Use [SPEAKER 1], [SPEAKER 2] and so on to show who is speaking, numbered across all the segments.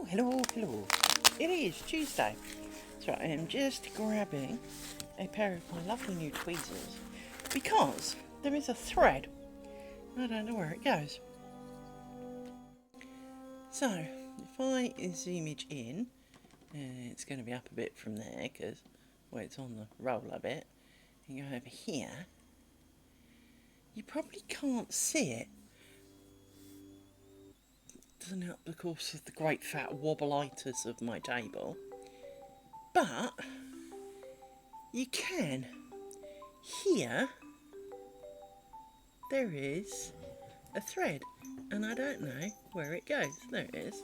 [SPEAKER 1] hello. It is Tuesday. So I am just grabbing a pair of my lovely new tweezers because there is a thread. I don't know where it goes. So, if I zoom it in, it's going to be up a bit from there because, well, it's on the roller bit. And go over here. You probably can't see it. Doesn't help, of course, of the great fat wobblitis of my table. But you can. Here, there is a thread, and I don't know where it goes. There it is.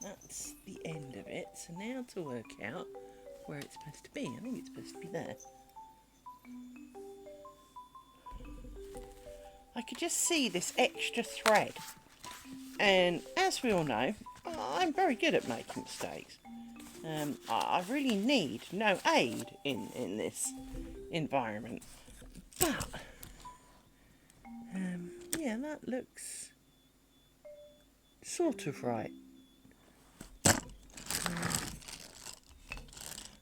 [SPEAKER 1] That's the end of it. So now to work out where it's supposed to be. I think it's supposed to be there. I could just see this extra thread. And as we all know, I'm very good at making mistakes. I really need no aid in this environment. But, yeah, that looks sort of right.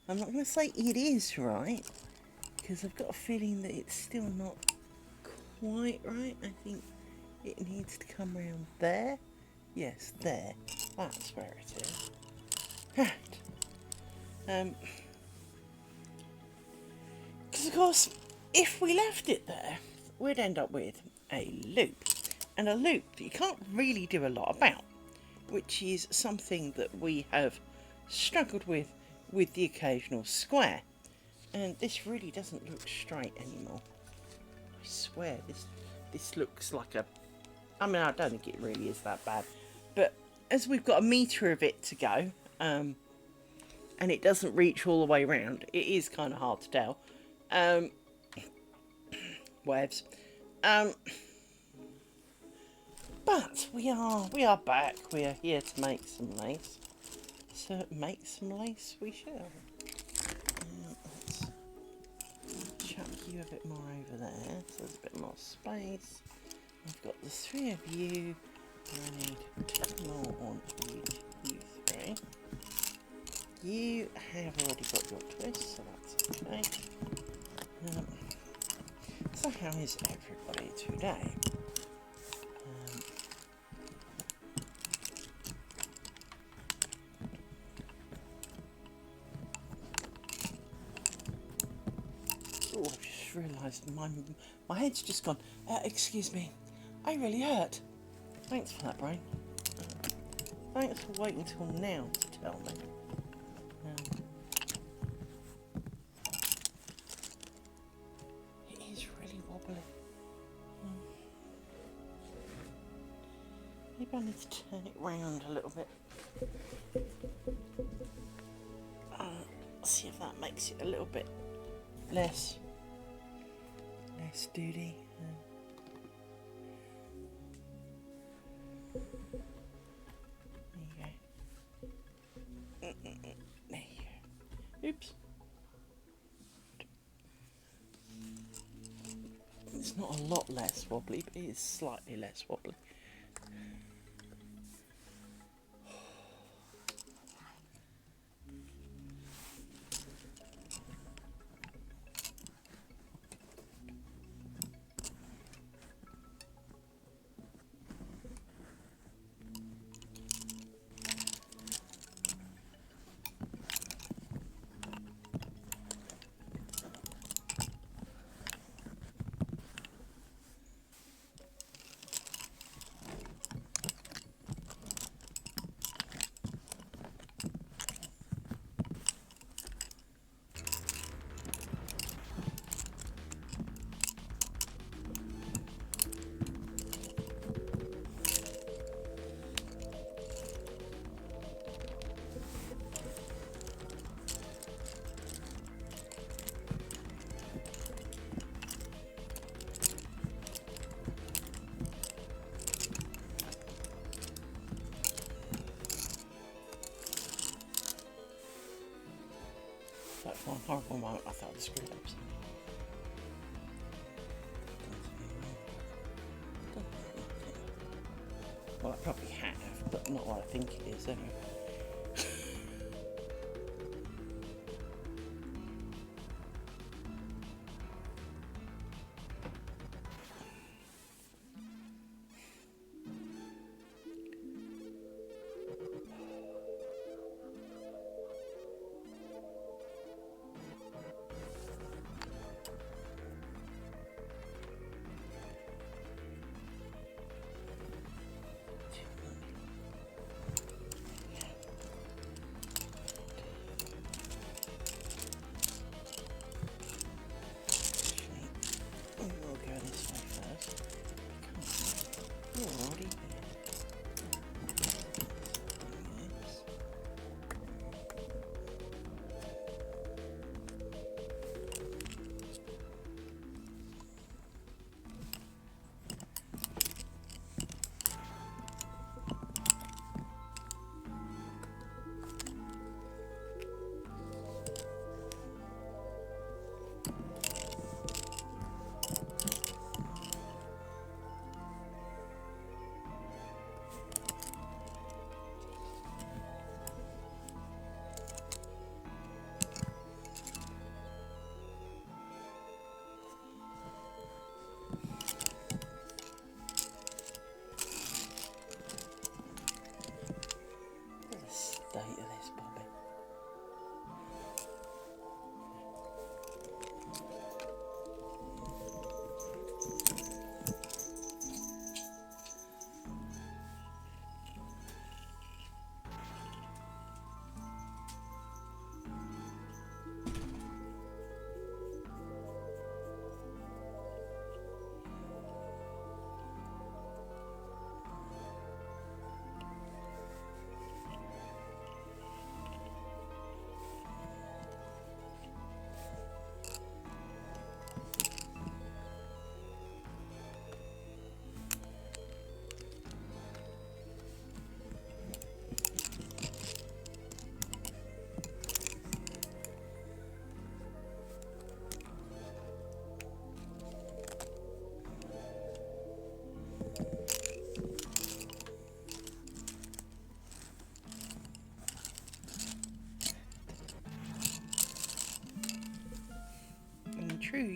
[SPEAKER 1] I'm not going to say it is right, because I've got a feeling that it's still not quite right. I think it needs to come around there. Yes, there. That's where it is. Right. Because of course, if we left it there, we'd end up with a loop. And a loop that you can't really do a lot about, which is something that we have struggled with the occasional square. And this really doesn't look straight anymore. I swear, this looks like a... I mean, I don't think it really is that bad. But as we've got a metre of it to go, and it doesn't reach all the way around, it is kind of hard to tell. Waves. But we are back. We are here to make some lace. So make some lace we shall. Let's chuck you a bit more over there, so there's a bit more space. I've got the three of you. I need 2 more on each, you three. You have already got your twist, so that's okay. So how is everybody today? Oh, I've just realised my head's just gone. Excuse me, I really hurt. Thanks for that, brain. Thanks for waiting till now to tell me. It is really wobbly. Maybe I need to turn it round a little bit. See if that makes it a little bit less duty. There you go. There you go. Oops. It's not a lot less wobbly, but it is slightly less wobbly. That one horrible moment I thought the screw ups. Well, I probably have, but not what I think it is anyway.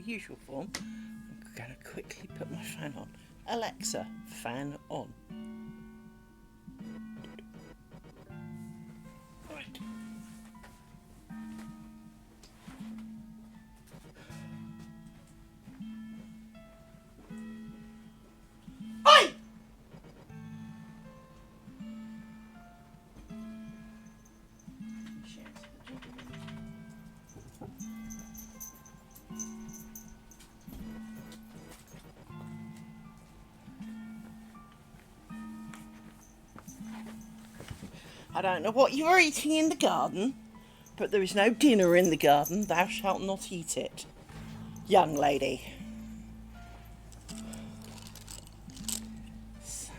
[SPEAKER 1] usual form, I'm going to quickly put my fan on. Alexa, fan on. Right. Oi! I don't know what you are eating in the garden, but there is no dinner in the garden. Thou shalt not eat it, young lady. So,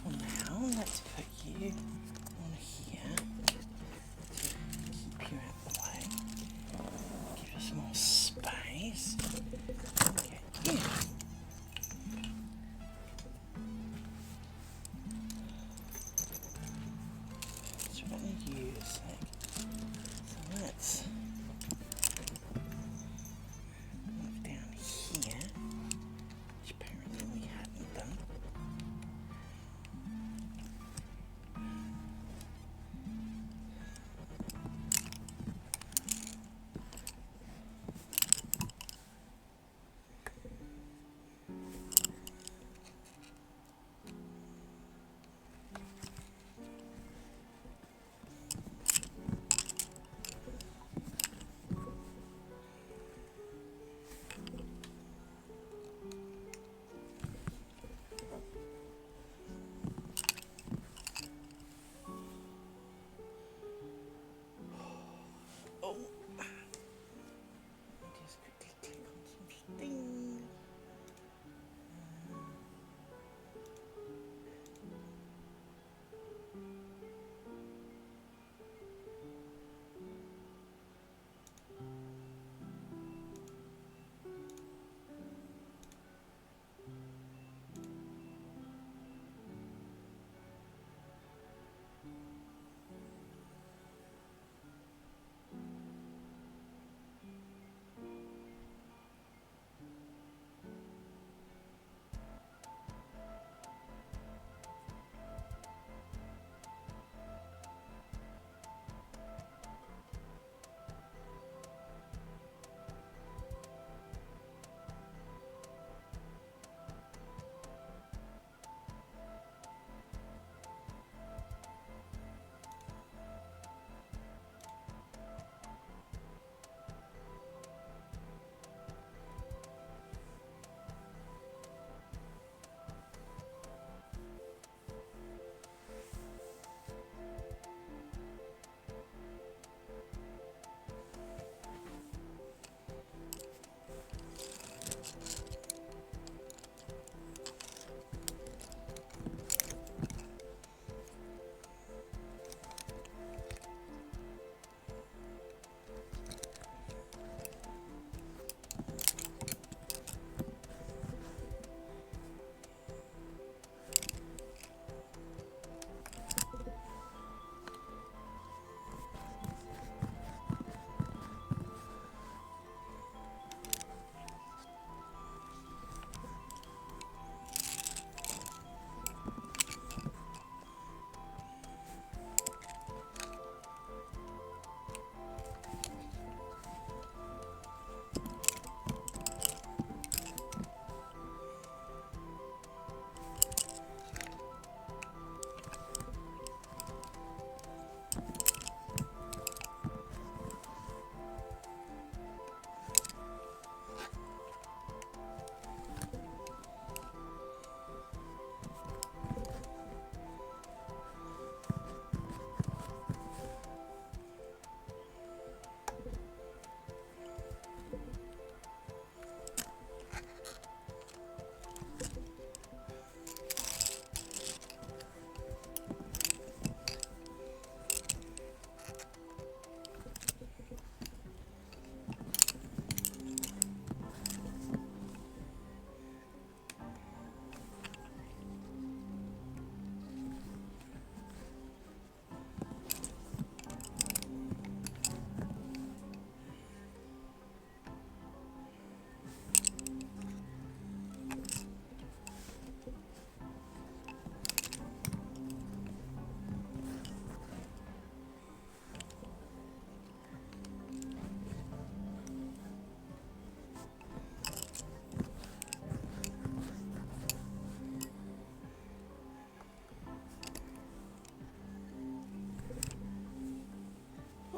[SPEAKER 1] for now, let's put you on here to keep you out of the way. Give us more space. Get you. So we don't need you a sec. So let's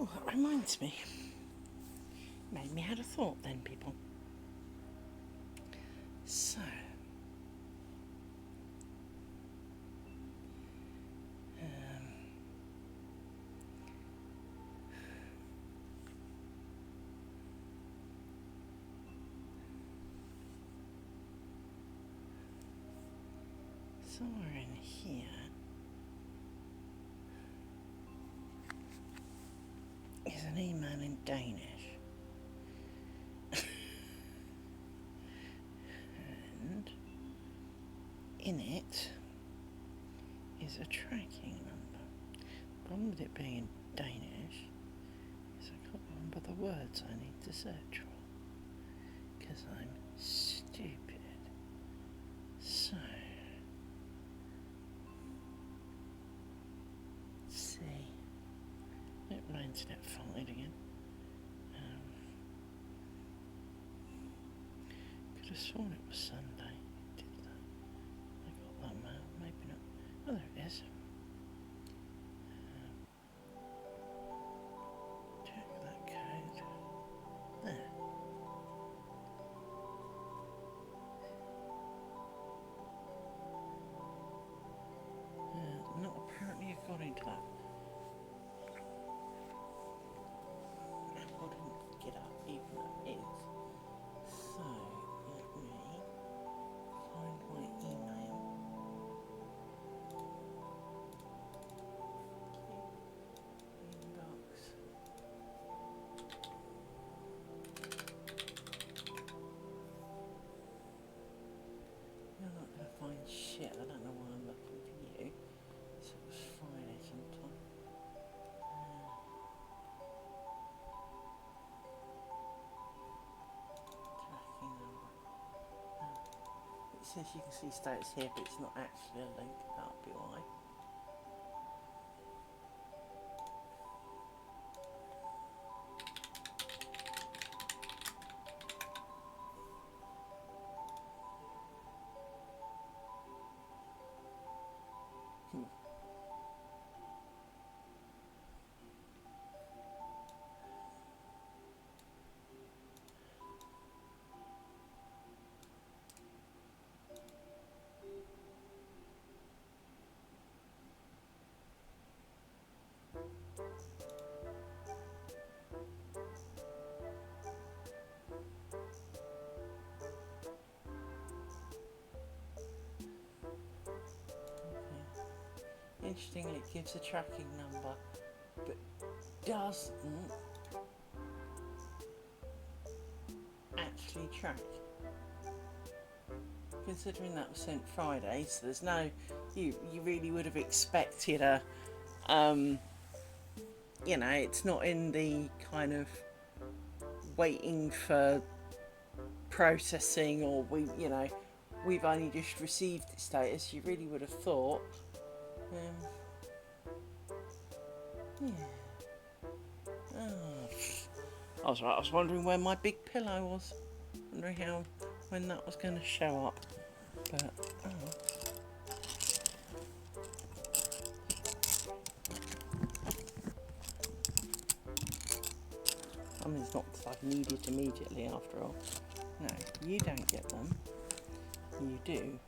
[SPEAKER 1] Oh, that reminds me. Made me had a thought then, people. So, somewhere in here is an email in Danish. And in it is a tracking number. The problem with it being in Danish is I can't remember the words I need to search for because I'm stupid. So, let's see. It rains that fine again. Could have sworn it was Sunday. Did that? I got that mail. Maybe not. Oh, there it is. Check that code. There. Not apparently according to that. I wouldn't get up even though it is. So, let me find my email. Inbox. You're not going to find shit. I don't know why I'm looking for you. So it was Friday sometime. Tracking number. It says you can see status here, but it's not actually a link. That'll be why. Interestingly, it gives a tracking number, but doesn't actually track. Considering that was sent Friday, so there's no, you really would have expected a, you know, it's not in the kind of waiting for processing or we've only just received the status. You really would have thought, yeah. Oh, I was wondering where my big pillow was. Wondering when that was going to show up. But oh. I mean, it's not like needed immediately after all. No, you don't get them. You do.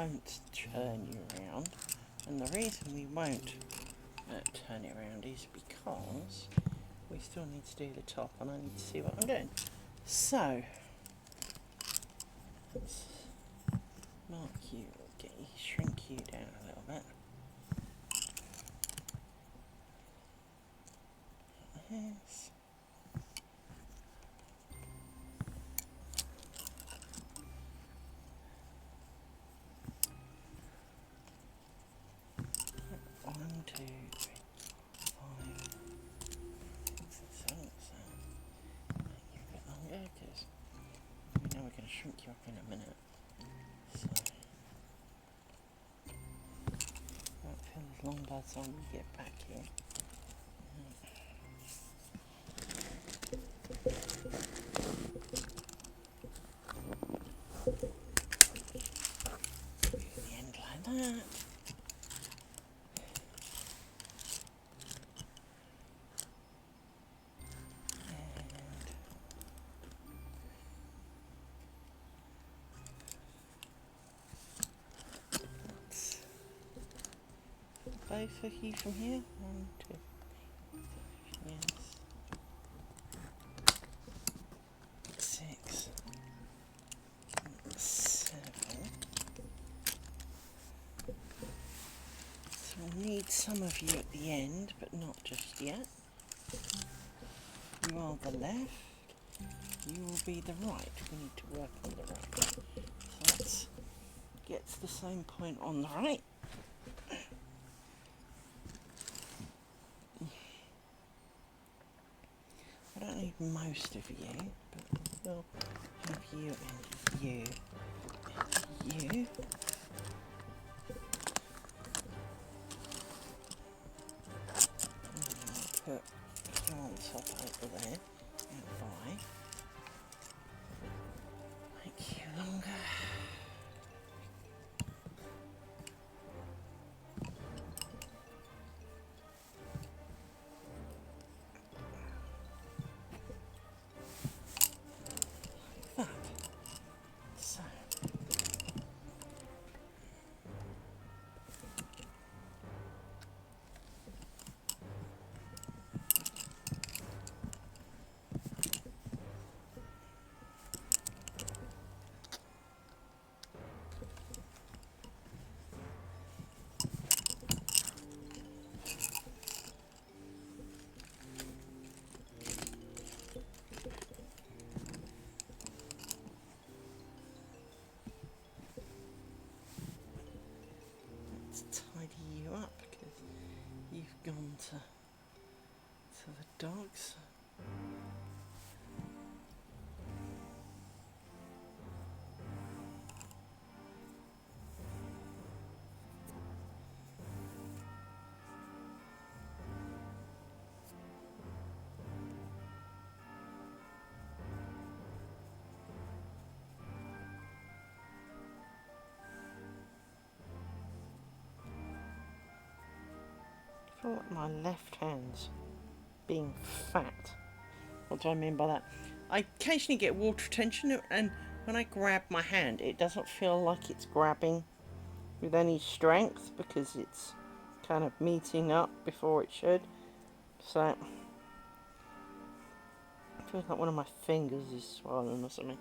[SPEAKER 1] won't turn you around, and the reason we won't turn it around is because we still need to do the top, and I need to see what I'm doing. So let's mark you, shrink you down a little bit. Yes. One, two, three, 5, 6, 7, 8. Make you a bit longer because we know we're going to shrink you up in a minute. So won't feel as long by the time we get back here. The end like that. Both of you from here. 1, 2. Yes. 6, 7. So we'll need some of you at the end, but not just yet. You are the left. You will be the right. We need to work on the right. So let's get to the same point on the right. I don't need most of you, but we'll have you and you and you. And I'll put you on top over there and by. Make you longer. Like that. So. Tidy you up because you've gone to the dogs. I feel like my left hand's being fat. What do I mean by that? I occasionally get water retention, and when I grab my hand, it doesn't feel like it's grabbing with any strength because it's kind of meeting up before it should. So it feels like one of my fingers is swollen or something.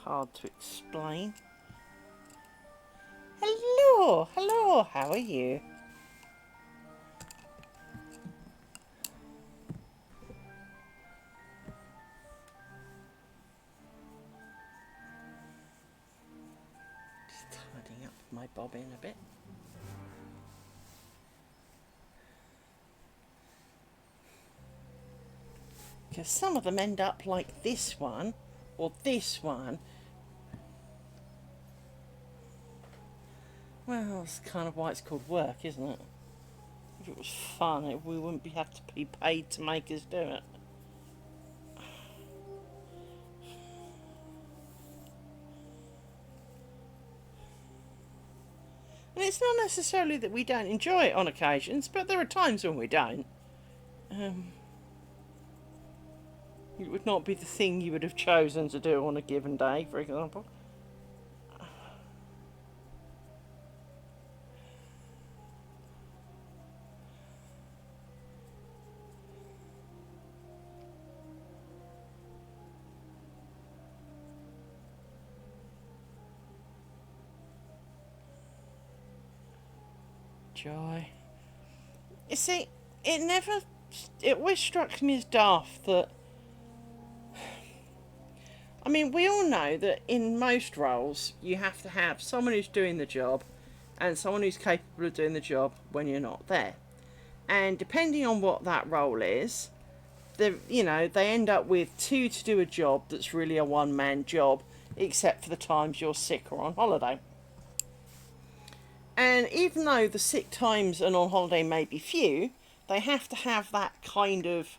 [SPEAKER 1] Hard to explain. Hello, how are you? Just tidying up my bobbin a bit. Because some of them end up like this one, or this one. Well, that's kind of why it's called work, isn't it? If it was fun, we wouldn't have to be paid to make us do it. And it's not necessarily that we don't enjoy it on occasions, but there are times when we don't. It would not be the thing you would have chosen to do on a given day, for example. Joy. You see, it always struck me as daft that, I mean, we all know that in most roles you have to have someone who's doing the job and someone who's capable of doing the job when you're not there. And depending on what that role is, they end up with two to do a job that's really a one-man job, except for the times you're sick or on holiday. And even though the sick times and on holiday may be few, they have to have that kind of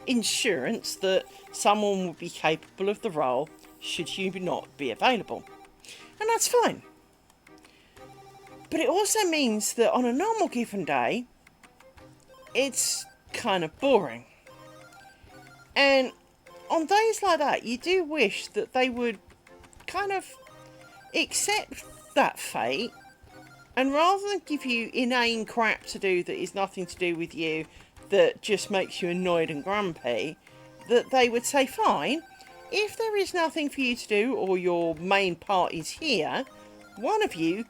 [SPEAKER 1] insurance that someone will be capable of the role should you not be available. And that's fine. But it also means that on a normal given day, it's kind of boring. And on days like that, you do wish that they would kind of accept that fate, and rather than give you inane crap to do that is nothing to do with you, that just makes you annoyed and grumpy, that they would say, fine, if there is nothing for you to do or your main part is here, one of you,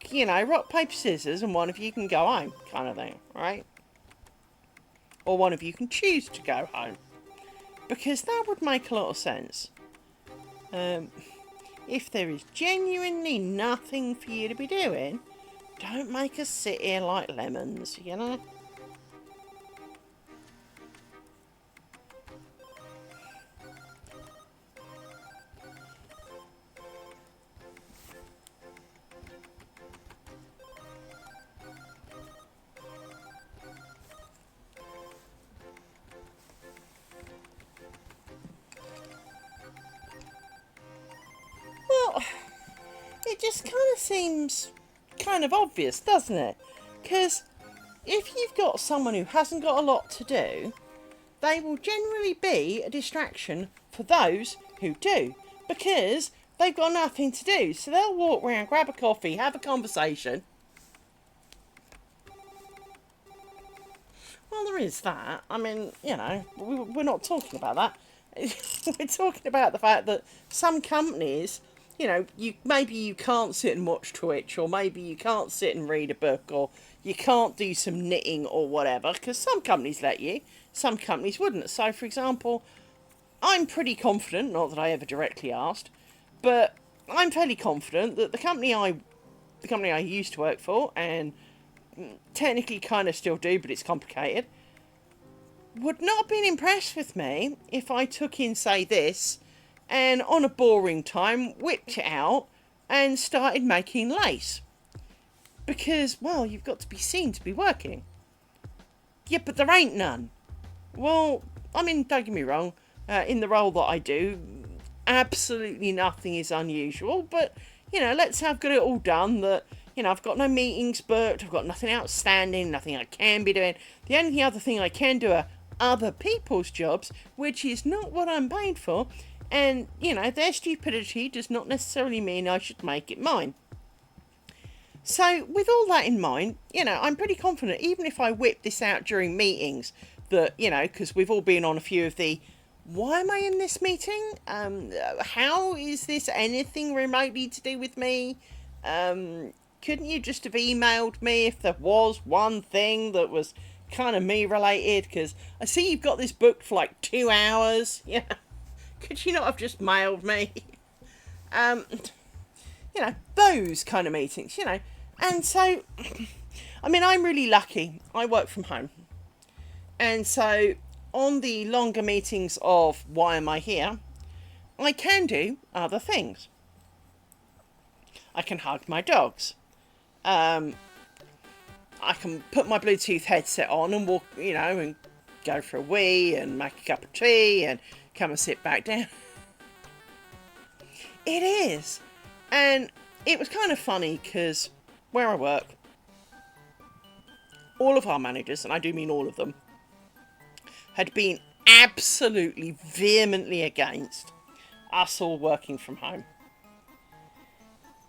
[SPEAKER 1] rock, paper, scissors, and one of you can go home, kind of thing, right? Or one of you can choose to go home. Because that would make a lot of sense. If there is genuinely nothing for you to be doing, don't make us sit here like lemons, Well, it just kind of seems kind of obvious, doesn't it? Because if you've got someone who hasn't got a lot to do, they will generally be a distraction for those who do, because they've got nothing to do. So they'll walk around, grab a coffee, have a conversation. Well, there is that. I mean, we're not talking about that. We're talking about the fact that some companies, maybe you can't sit and watch Twitch, or maybe you can't sit and read a book, or you can't do some knitting or whatever, because some companies let you, some companies wouldn't. So, for example, I'm pretty confident, not that I ever directly asked, but I'm fairly confident that the company I used to work for, and technically kind of still do, but it's complicated, would not have been impressed with me if I took in, say, this, and on a boring time whipped it out and started making lace. Because, well, you've got to be seen to be working. Yeah, but there ain't none. Well, I mean, don't get me wrong, in the role that I do, absolutely nothing is unusual, but, let's have got it all done that, I've got no meetings booked, I've got nothing outstanding, nothing I can be doing. The only other thing I can do are other people's jobs, which is not what I'm paid for, and, their stupidity does not necessarily mean I should make it mine. So, with all that in mind, I'm pretty confident, even if I whip this out during meetings, that, because we've all been on a few of the, why am I in this meeting? How is this anything remotely to do with me? Couldn't you just have emailed me if there was one thing that was kind of me related? Because I see you've got this booked for like 2 hours. Yeah. Could you not have just mailed me? Those kind of meetings, And so, I mean, I'm really lucky. I work from home. And so, on the longer meetings of why am I here, I can do other things. I can hug my dogs. I can put my Bluetooth headset on and walk, and go for a wee and make a cup of tea and come and sit back down. It is. And it was kind of funny because where I work, all of our managers, and I do mean all of them, had been absolutely vehemently against us all working from home.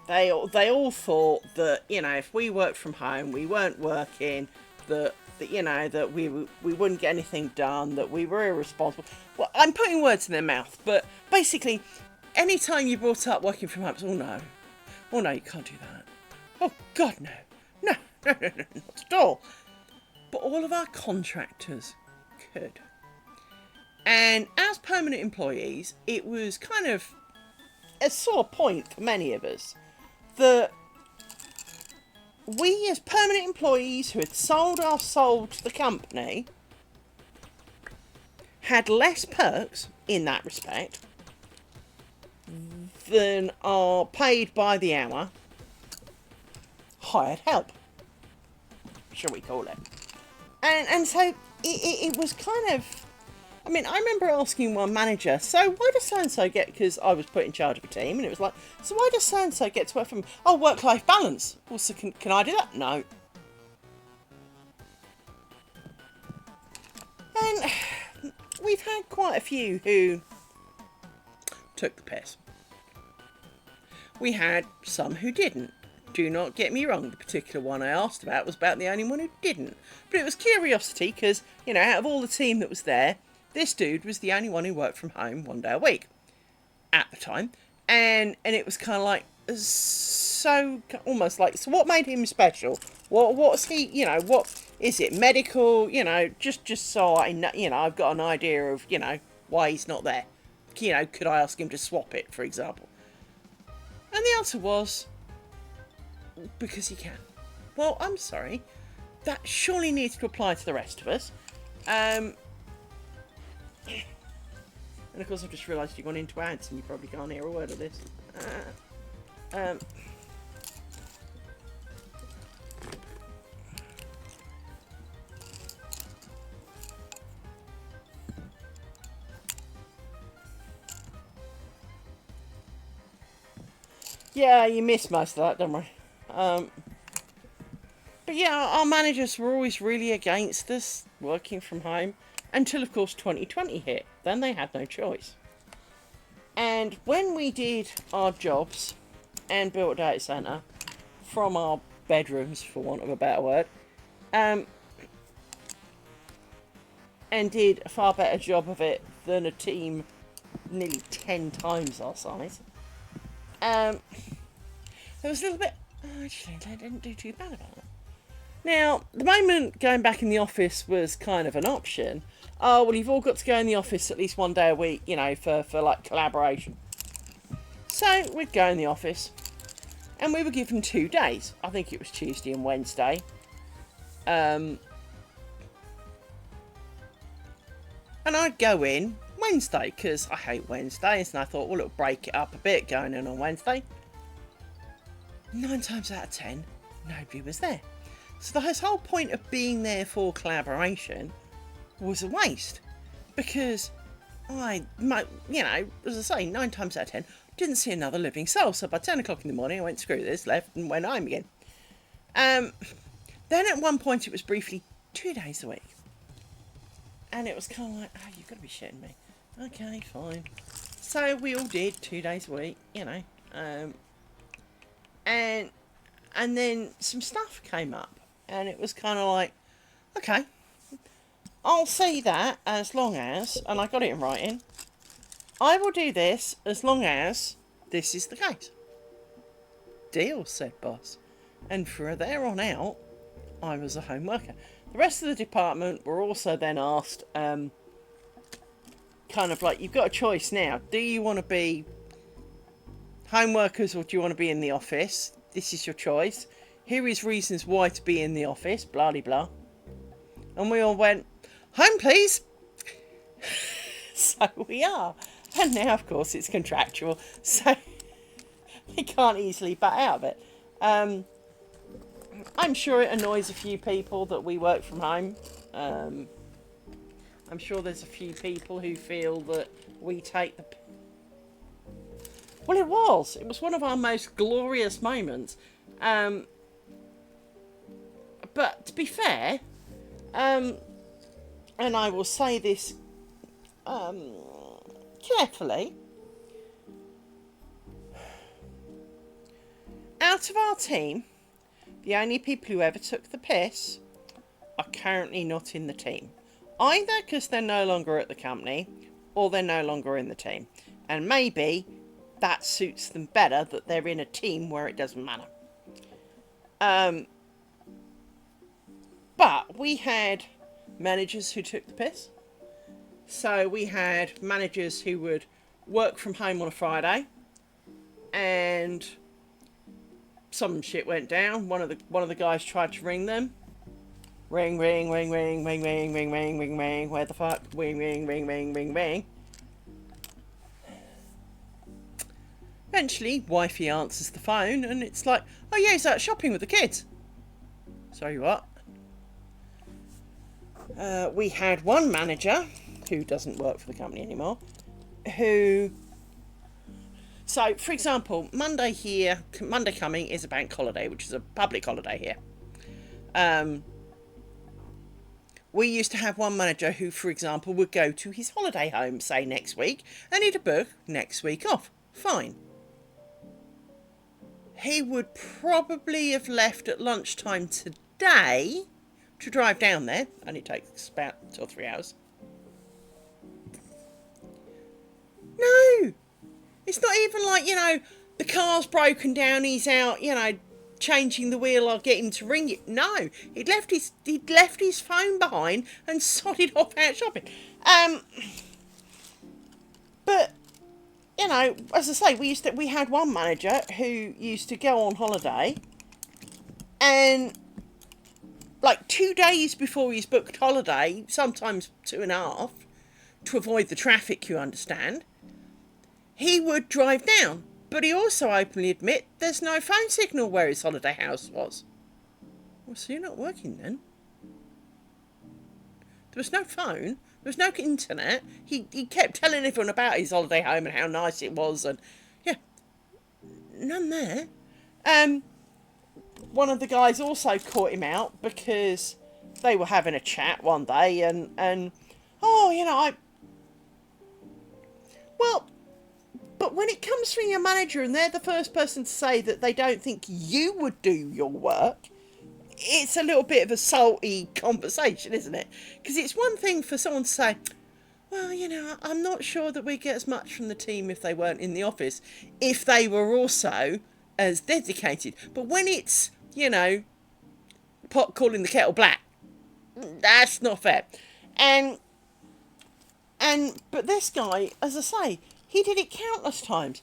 [SPEAKER 1] They all thought that, you know, if we worked from home, we weren't working, that you know, that we wouldn't get anything done, that we were irresponsible. Well, I'm putting words in their mouth, but basically, anytime you brought up working from home, it's, oh no, you can't do that. Oh God, no, no, no, no, no, not at all. But all of our contractors could. And as permanent employees, it was kind of a sore point for many of us that we, as permanent employees who had sold our soul to the company, had less perks in that respect than are paid by the hour hired help, shall we call it. And so it was kind of, I mean, I remember asking one manager, so why does so-and-so get, because I was put in charge of a team, and it was like, so why does so-and-so get to work from, oh, work-life balance. Well, so can I do that? No. And we've had quite a few who took the piss. We had some who didn't. Do not get me wrong, the particular one I asked about was about the only one who didn't. But it was curiosity, because, you know, out of all the team that was there, this dude was the only one who worked from home 1 day a week at the time. And it was kind of like, so almost like, so what made him special? What's he, you know, what is it, medical, you know, just so I know, you know, I've got an idea of, you know, why he's not there. You know, could I ask him to swap it, for example? And the answer was, because he can. Well, I'm sorry, that surely needs to apply to the rest of us. And of course I've just realised you've gone into ads and you probably can't hear a word of this. Yeah, you missed most of that, don't worry. But yeah, our managers were always really against us working from home until, of course, 2020 hit. Then they had no choice. And when we did our jobs and built a data centre from our bedrooms, for want of a better word, and did a far better job of it than a team nearly 10 times our size, there was a little bit, actually, they didn't do too bad about it. Now, the moment going back in the office was kind of an option, oh, well, you've all got to go in the office at least 1 day a week, you know, for like collaboration. So we'd go in the office and we were given 2 days. I think it was Tuesday and Wednesday. And I'd go in Wednesday because I hate Wednesdays, and I thought, well, it'll break it up a bit going in on Wednesday. 9 times out of 10, nobody was there. So the whole point of being there for collaboration was a waste, because I, you know, as I say, 9 times out of 10, didn't see another living soul. So by 10 o'clock in the morning, I went, screw this, left, and went home again. Then at one point, it was briefly 2 days a week. And it was kind of like, oh, you've got to be shitting me. Okay, fine. So we all did 2 days a week, you know. And then some stuff came up. And it was kind of like, okay, I'll see that as long as, and I got it in writing, I will do this as long as this is the case. Deal, said boss. And from there on out, I was a home worker. The rest of the department were also then asked, kind of like, you've got a choice now. Do you want to be home workers or do you want to be in the office? This is your choice. Here is reasons why to be in the office, blah, blah, blah. And we all went, home, please. So we are. And now, of course, it's contractual. So we can't easily back out of it. I'm sure it annoys a few people that we work from home. I'm sure there's a few people who feel that we take the... Well, it was. It was one of our most glorious moments. but to be fair, and I will say this carefully, out of our team, the only people who ever took the piss are currently not in the team. Either because they're no longer at the company, or they're no longer in the team. And maybe that suits them better, that they're in a team where it doesn't matter. But we had managers who took the piss. So we had managers who would work from home on a Friday, and some shit went down. One of the guys tried to ring them. Ring, ring, ring, ring, ring, ring, ring, ring, ring, ring. Where the fuck? Ring, ring, ring, ring, ring, ring. Eventually, wifey answers the phone, and it's like, oh yeah, he's out shopping with the kids. Sorry, what? We had one manager who doesn't work for the company anymore, who... So, for example, Monday coming is a bank holiday, which is a public holiday here. We used to have one manager who, for example, would go to his holiday home, say next week, and he'd book next week off. Fine. He would probably have left at lunchtime today to drive down there, and it takes about 2 or 3 hours. No! It's not even like, the car's broken down, he's out, changing the wheel, I'll get him to ring it. No, he'd left his phone behind and sodded off out shopping. But as I say, we had one manager who used to go on holiday, and like 2 days before his booked holiday, sometimes 2.5, to avoid the traffic, you understand, he would drive down. But he also openly admit there's no phone signal where his holiday house was. Well, so you're not working then? There was no phone. There was no internet. He kept telling everyone about his holiday home and how nice it was, and yeah, none there. One of the guys also caught him out because they were having a chat one day, and but when it comes from your manager and they're the first person to say that they don't think you would do your work, it's a little bit of a salty conversation, isn't it? Because it's one thing for someone to say, well, I'm not sure that we get as much from the team if they weren't in the office, if they were also as dedicated. But when it's, pot calling the kettle black, that's not fair. But this guy, as I say, he did it countless times.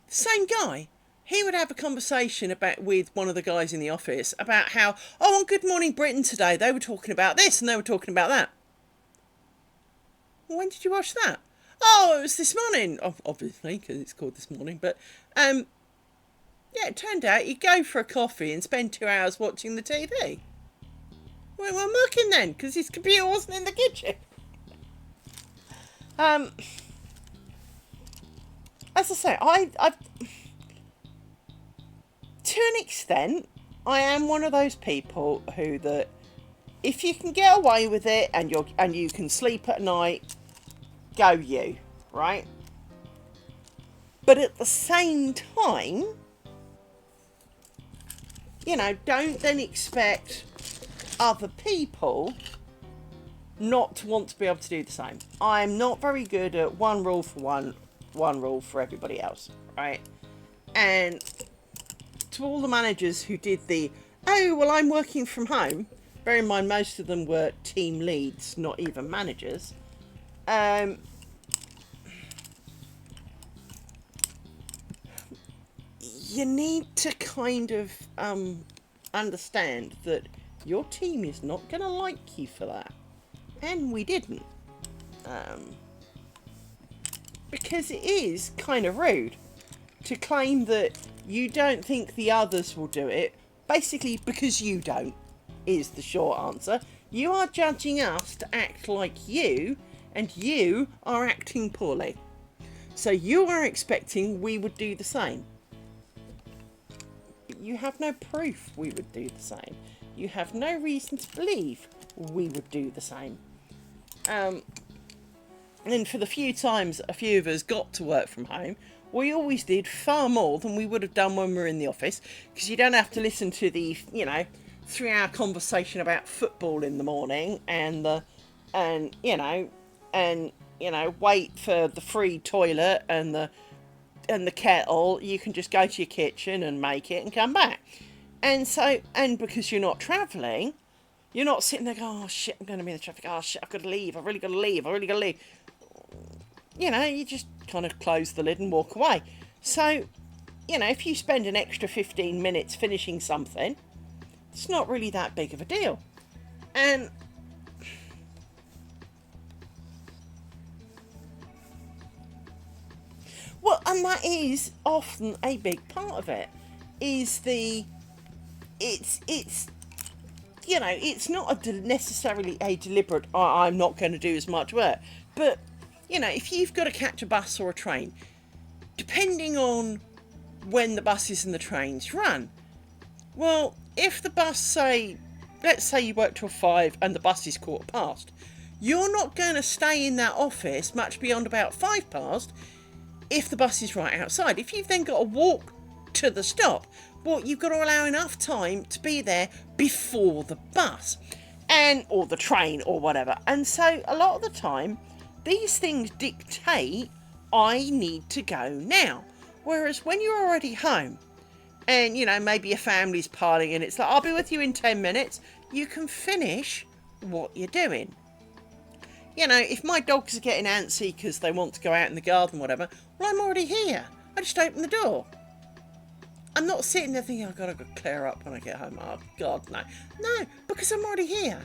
[SPEAKER 1] Same guy. He would have a conversation with one of the guys in the office about how, on Good Morning Britain today, they were talking about this and they were talking about that. When did you watch that? Oh, it was this morning. Obviously, because it's called This Morning. But, it turned out he'd go for a coffee and spend 2 hours watching the TV. We weren't working then, because his computer wasn't in the kitchen. As I say, I to an extent, I am one of those people who that if you can get away with it and you can sleep at night, go you, right? But at the same time, don't then expect other people not to want to be able to do the same. I'm not very good at one rule for one rule for everybody else, right? And to all the managers who did I'm working from home, bear in mind most of them were team leads, not even managers, you need to kind of understand that your team is not going to like you for that. And we didn't. Because it is kind of rude to claim that you don't think the others will do it, basically because you don't, is the short answer. You are judging us to act like you, and you are acting poorly. So you are expecting we would do the same. But you have no proof we would do the same. you have no reason to believe we would do the same. And for the few times a few of us got to work from home, we always did far more than we would have done when we were in the office, because you don't have to listen to the 3-hour conversation about football in the morning and wait for the free toilet and the kettle. You can just go to your kitchen and make it and come back. And because you're not travelling, you're not sitting there going, oh shit, I'm going to be in the traffic, oh shit, I've got to leave, I've really got to leave. You just kind of close the lid and walk away. So, if you spend an extra 15 minutes finishing something, it's not really that big of a deal. And and that is often a big part of it, is it's not necessarily a deliberate, I'm not going to do as much work. But, if you've got to catch a bus or a train, depending on when the buses and the trains run, well, if the bus, let's say you work till 5 and the bus is 5:15, you're not going to stay in that office much beyond about 5:15 if the bus is right outside. If you've then got to walk to the stop, well, you've got to allow enough time to be there before the bus or the train or whatever. And so a lot of the time, these things dictate, I need to go now. Whereas when you're already home and, maybe your family's piling in, it's like, I'll be with you in 10 minutes. You can finish what you're doing. If my dogs are getting antsy because they want to go out in the garden, whatever, well, I'm already here. I just open the door. I'm not sitting there thinking, I've got to go clear up when I get home. Oh, God, no. No, because I'm already here.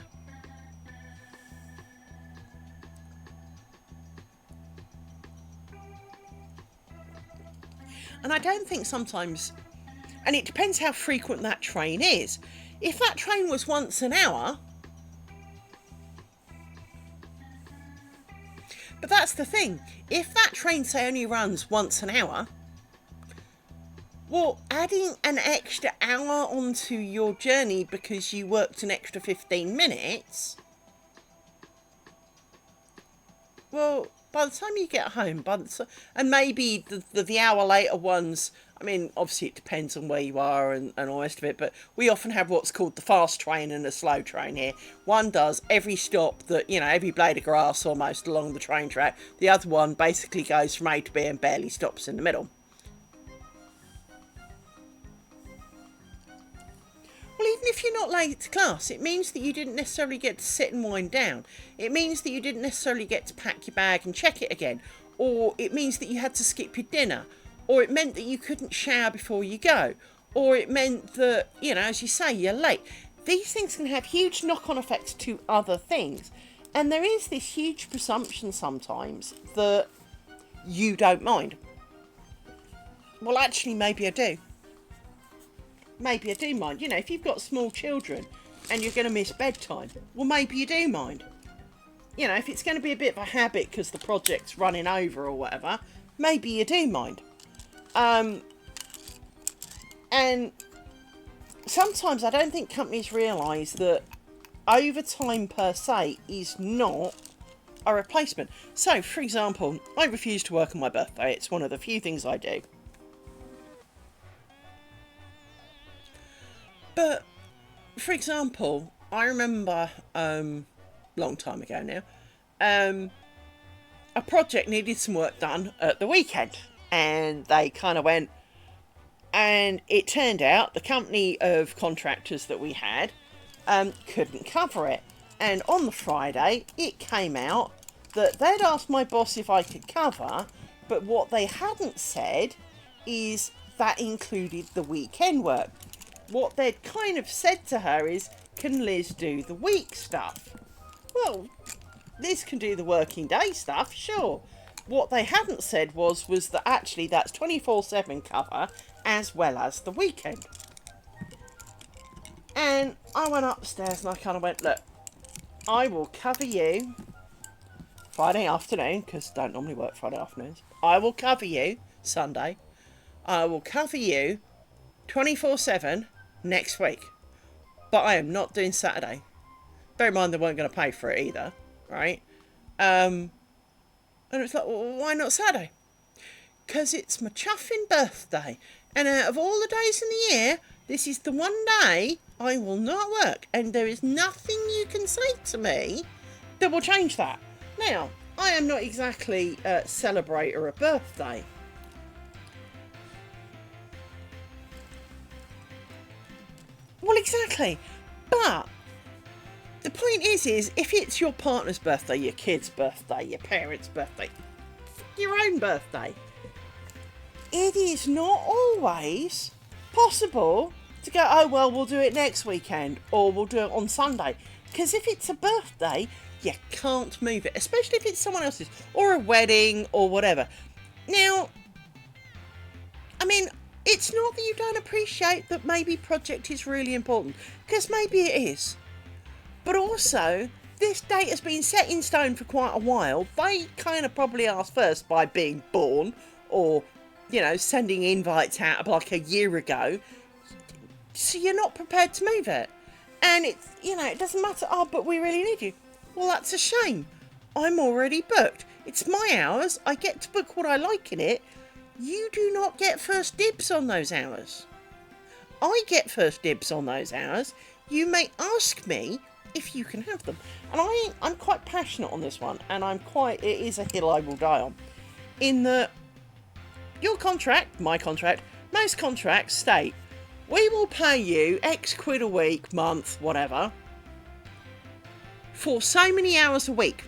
[SPEAKER 1] And I don't think sometimes, and it depends how frequent that train is. If that train was once an hour, but that's the thing, if that train, say, only runs once an hour, well, adding an extra hour onto your journey because you worked an extra 15 minutes, well, by the time you get home, and maybe the hour later ones, I mean, obviously it depends on where you are and all the rest of it, but we often have what's called the fast train and the slow train here. One does every stop that, every blade of grass almost along the train track. The other one basically goes from A to B and barely stops in the middle. Well, even if you're not late to class, it means that you didn't necessarily get to sit and wind down. It means that you didn't necessarily get to pack your bag and check it again. Or it means that you had to skip your dinner. Or it meant that you couldn't shower before you go. Or it meant that, as you say, you're late. These things can have huge knock-on effects to other things. And there is this huge presumption sometimes that you don't mind. Well, actually, maybe I do. Maybe I do mind. If you've got small children and you're going to miss bedtime, well, maybe you do mind. If it's going to be a bit of a habit because the project's running over or whatever, maybe you do mind. And sometimes I don't think companies realise that overtime per se is not a replacement. So, for example, I refuse to work on my birthday. It's one of the few things I do. But, for example, I remember, long time ago now, a project needed some work done at the weekend. And they kind of went, and it turned out the company of contractors that we had couldn't cover it. And on the Friday, it came out that they'd asked my boss if I could cover, but what they hadn't said is that included the weekend work. What they'd kind of said to her is, can Liz do the week stuff? Well, Liz can do the working day stuff, sure. What they hadn't said was that actually that's 24/7 cover as well as the weekend. And I went upstairs and I kind of went, look, I will cover you Friday afternoon, because I don't normally work Friday afternoons. I will cover you Sunday. I will cover you 24/7 next week. but I am not doing Saturday. Bear in mind they weren't going to pay for it either, right? And it's like, well, why not Saturday? Because it's my chuffing birthday. And out of all the days in the year, this is the one day I will not work. And there is nothing you can say to me that will change that. Now, I am not exactly a celebrator of birthday. Well, exactly. But the point is if it's your partner's birthday, your kid's birthday, your parents' birthday, your own birthday, it is not always possible to go, oh, well, we'll do it next weekend or we'll do it on Sunday. Because if it's a birthday, you can't move it, especially if it's someone else's or a wedding or whatever. Now, I mean, it's not that you don't appreciate that maybe project is really important, because maybe it is. But also, this date has been set in stone for quite a while. They kind of probably asked first by being born or, sending invites out like a year ago. So you're not prepared to move it. And it's, it doesn't matter. Oh, but we really need you. Well, that's a shame. I'm already booked. It's my hours. I get to book what I like in it. You do not get first dibs on those hours. I get first dibs on those hours. You may ask me if you can have them. And I'm quite passionate on this one. And it is a hill I will die on. In that your contract, my contract, most contracts state, we will pay you X quid a week, month, whatever, for so many hours a week.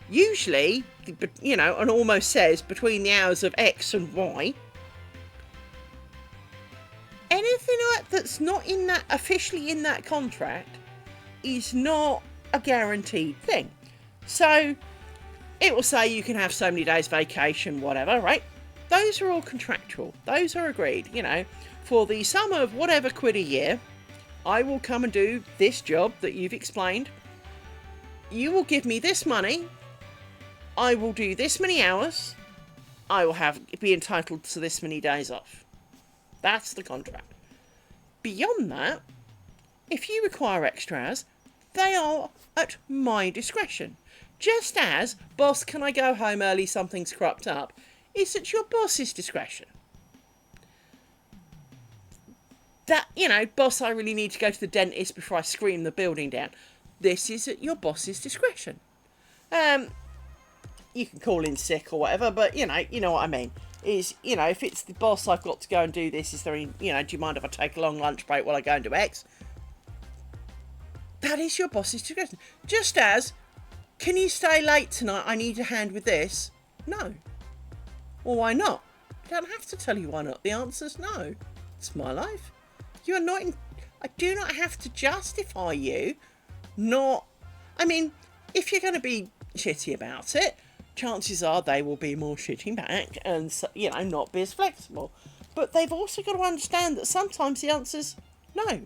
[SPEAKER 1] Usually, and almost says between the hours of X and Y. Anything that's not in that, officially in that contract, is not a guaranteed thing. So, it will say you can have so many days vacation, whatever, right? Those are all contractual. Those are agreed, For the sum of whatever quid a year, I will come and do this job that you've explained. You will give me this money. I will do this many hours. I will be entitled to this many days off. That's the contract. Beyond that, if you require extra hours, they are at my discretion. Just as, boss, can I go home early, something's cropped up, is at your boss's discretion. That, boss, I really need to go to the dentist before I scream the building down. This is at your boss's discretion. You can call in sick or whatever, but, you know what I mean. Is, if it's the boss, I've got to go and do this, is there any, do you mind if I take a long lunch break while I go and do X? That is your boss's discretion. Just as, can you stay late tonight? I need a hand with this. No. Well, why not? I don't have to tell you why not. The answer's no. It's my life. You are not I do not have to justify you not... I mean, if you're going to be shitty about it, chances are they will be more shitty back and, not be as flexible. But they've also got to understand that sometimes the answer's no.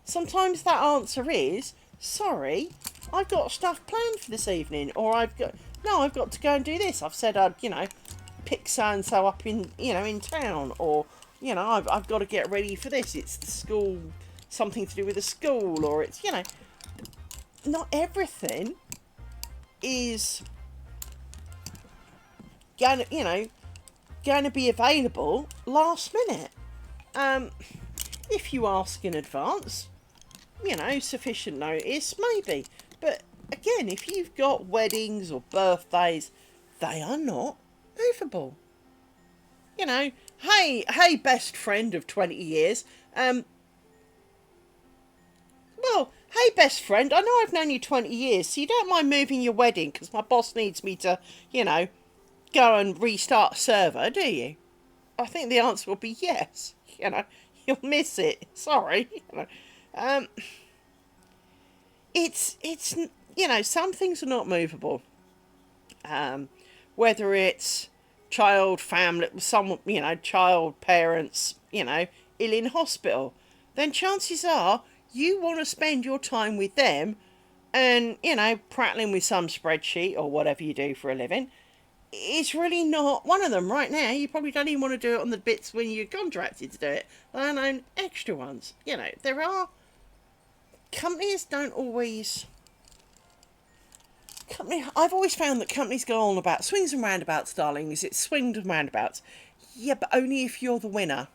[SPEAKER 1] Sometimes that answer is, sorry, I've got stuff planned for this evening, or I've got to go and do this. I've said I'd, pick so-and-so up in, in town, or, I've got to get ready for this. It's the school, something to do with the school, or it's, not everything is going to be available last minute. If you ask in advance, sufficient notice, maybe. But again, if you've got weddings or birthdays, they are not movable. Hey, best friend of 20 years. Well, hey, best friend, I know I've known you 20 years, so you don't mind moving your wedding because my boss needs me to, go and restart a server, do you? I think the answer will be yes. You'll miss it. Sorry. It's some things are not movable. Whether it's child, family, child, parents, ill in hospital, then chances are you want to spend your time with them and, prattling with some spreadsheet or whatever you do for a living. it's really not one of them right now. You probably don't even want to do it on the bits when you're contracted to do it, let alone extra ones. You know, there are companies don't always. I've always found that companies go on about swings and roundabouts, darlings. It's swings and roundabouts. Yeah, but only if you're the winner.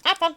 [SPEAKER 1] Have fun.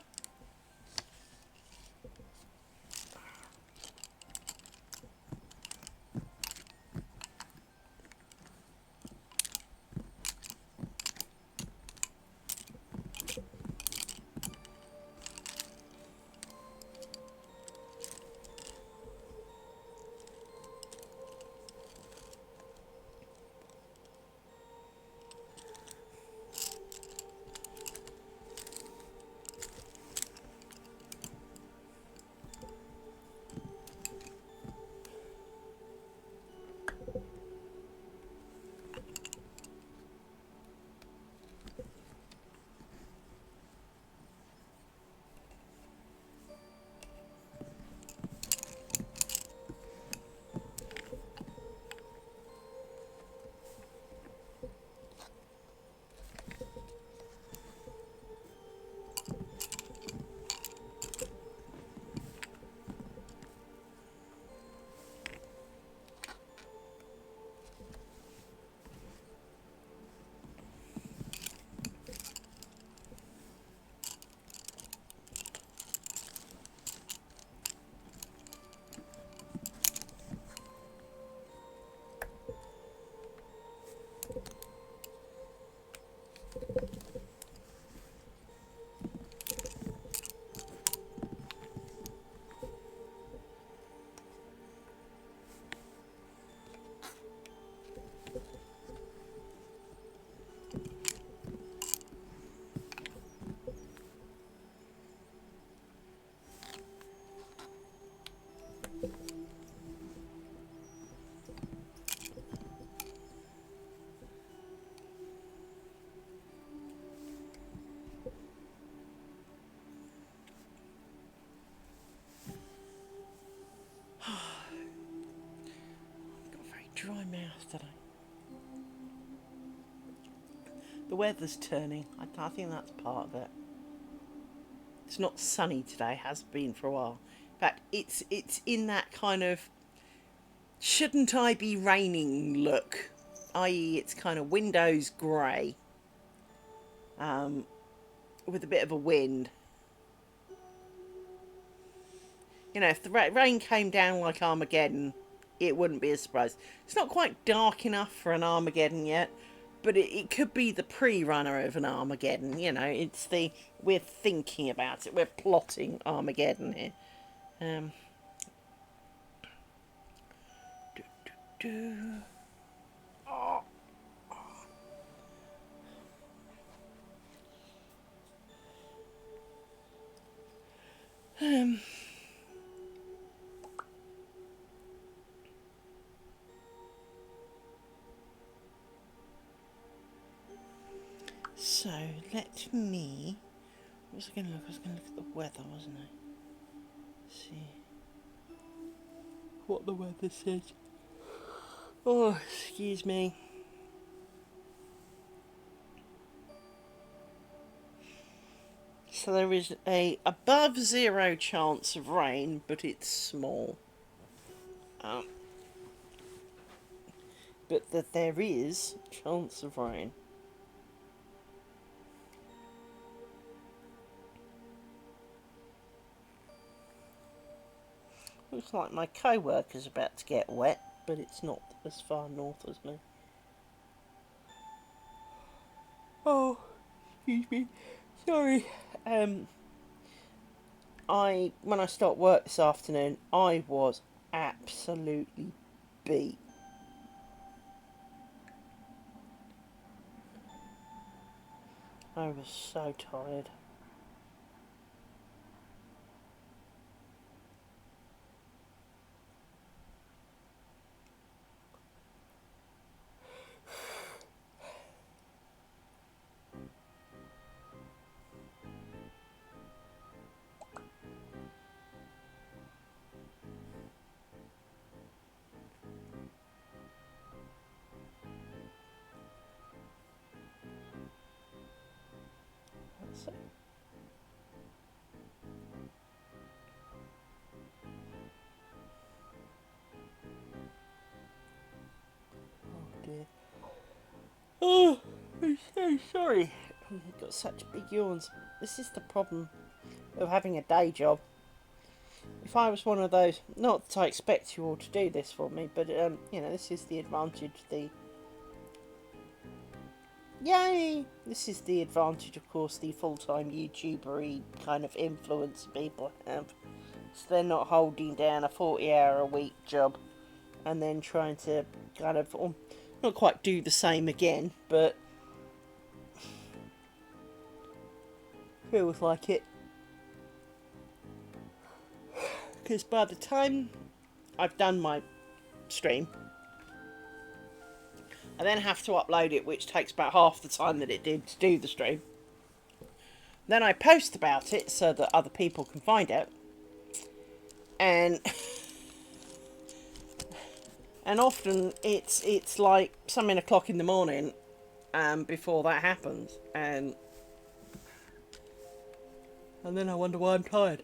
[SPEAKER 1] Got a very dry mouth today. The weather's turning. I think that's part of it. It's not sunny today. Has been for a while. In fact, it's in that kind of shouldn't I be raining look, i.e., it's kind of windows grey, with a bit of a wind. You know, if the rain came down like Armageddon, it wouldn't be a surprise. It's not quite dark enough for an Armageddon yet, but it could be the pre-runner of an Armageddon. You know, it's the we're thinking about it, we're plotting Armageddon here. Um, do, do, do. Oh. Um. So let me. What was I going to look? I was going to look at the weather, wasn't I? See what the weather says. Oh, excuse me. So there is a above 0 chance of rain, but it's small. Um, but that there is chance of rain. Looks like my co-worker's about to get wet, but it's not as far north as me. Oh, excuse me. Sorry. When I start work this afternoon, I was absolutely beat. I was so tired. Oh, I'm so sorry. I've got such big yawns. This is the problem of having a day job. If I was one of those, not that I expect you all to do this for me, but you know, this is the advantage. Yay! This is the advantage, of course, the full-time YouTuber-y kind of influence people have. So they're not holding down a 40-hour-a-week job and then trying to kind of, not quite do the same again, but feels like it. Because by the time I've done my stream, I then have to upload it, which takes about half the time that it did to do the stream. Then I post about it so that other people can find it. And often it's like something o'clock in the morning before that happens. And then I wonder why I'm tired.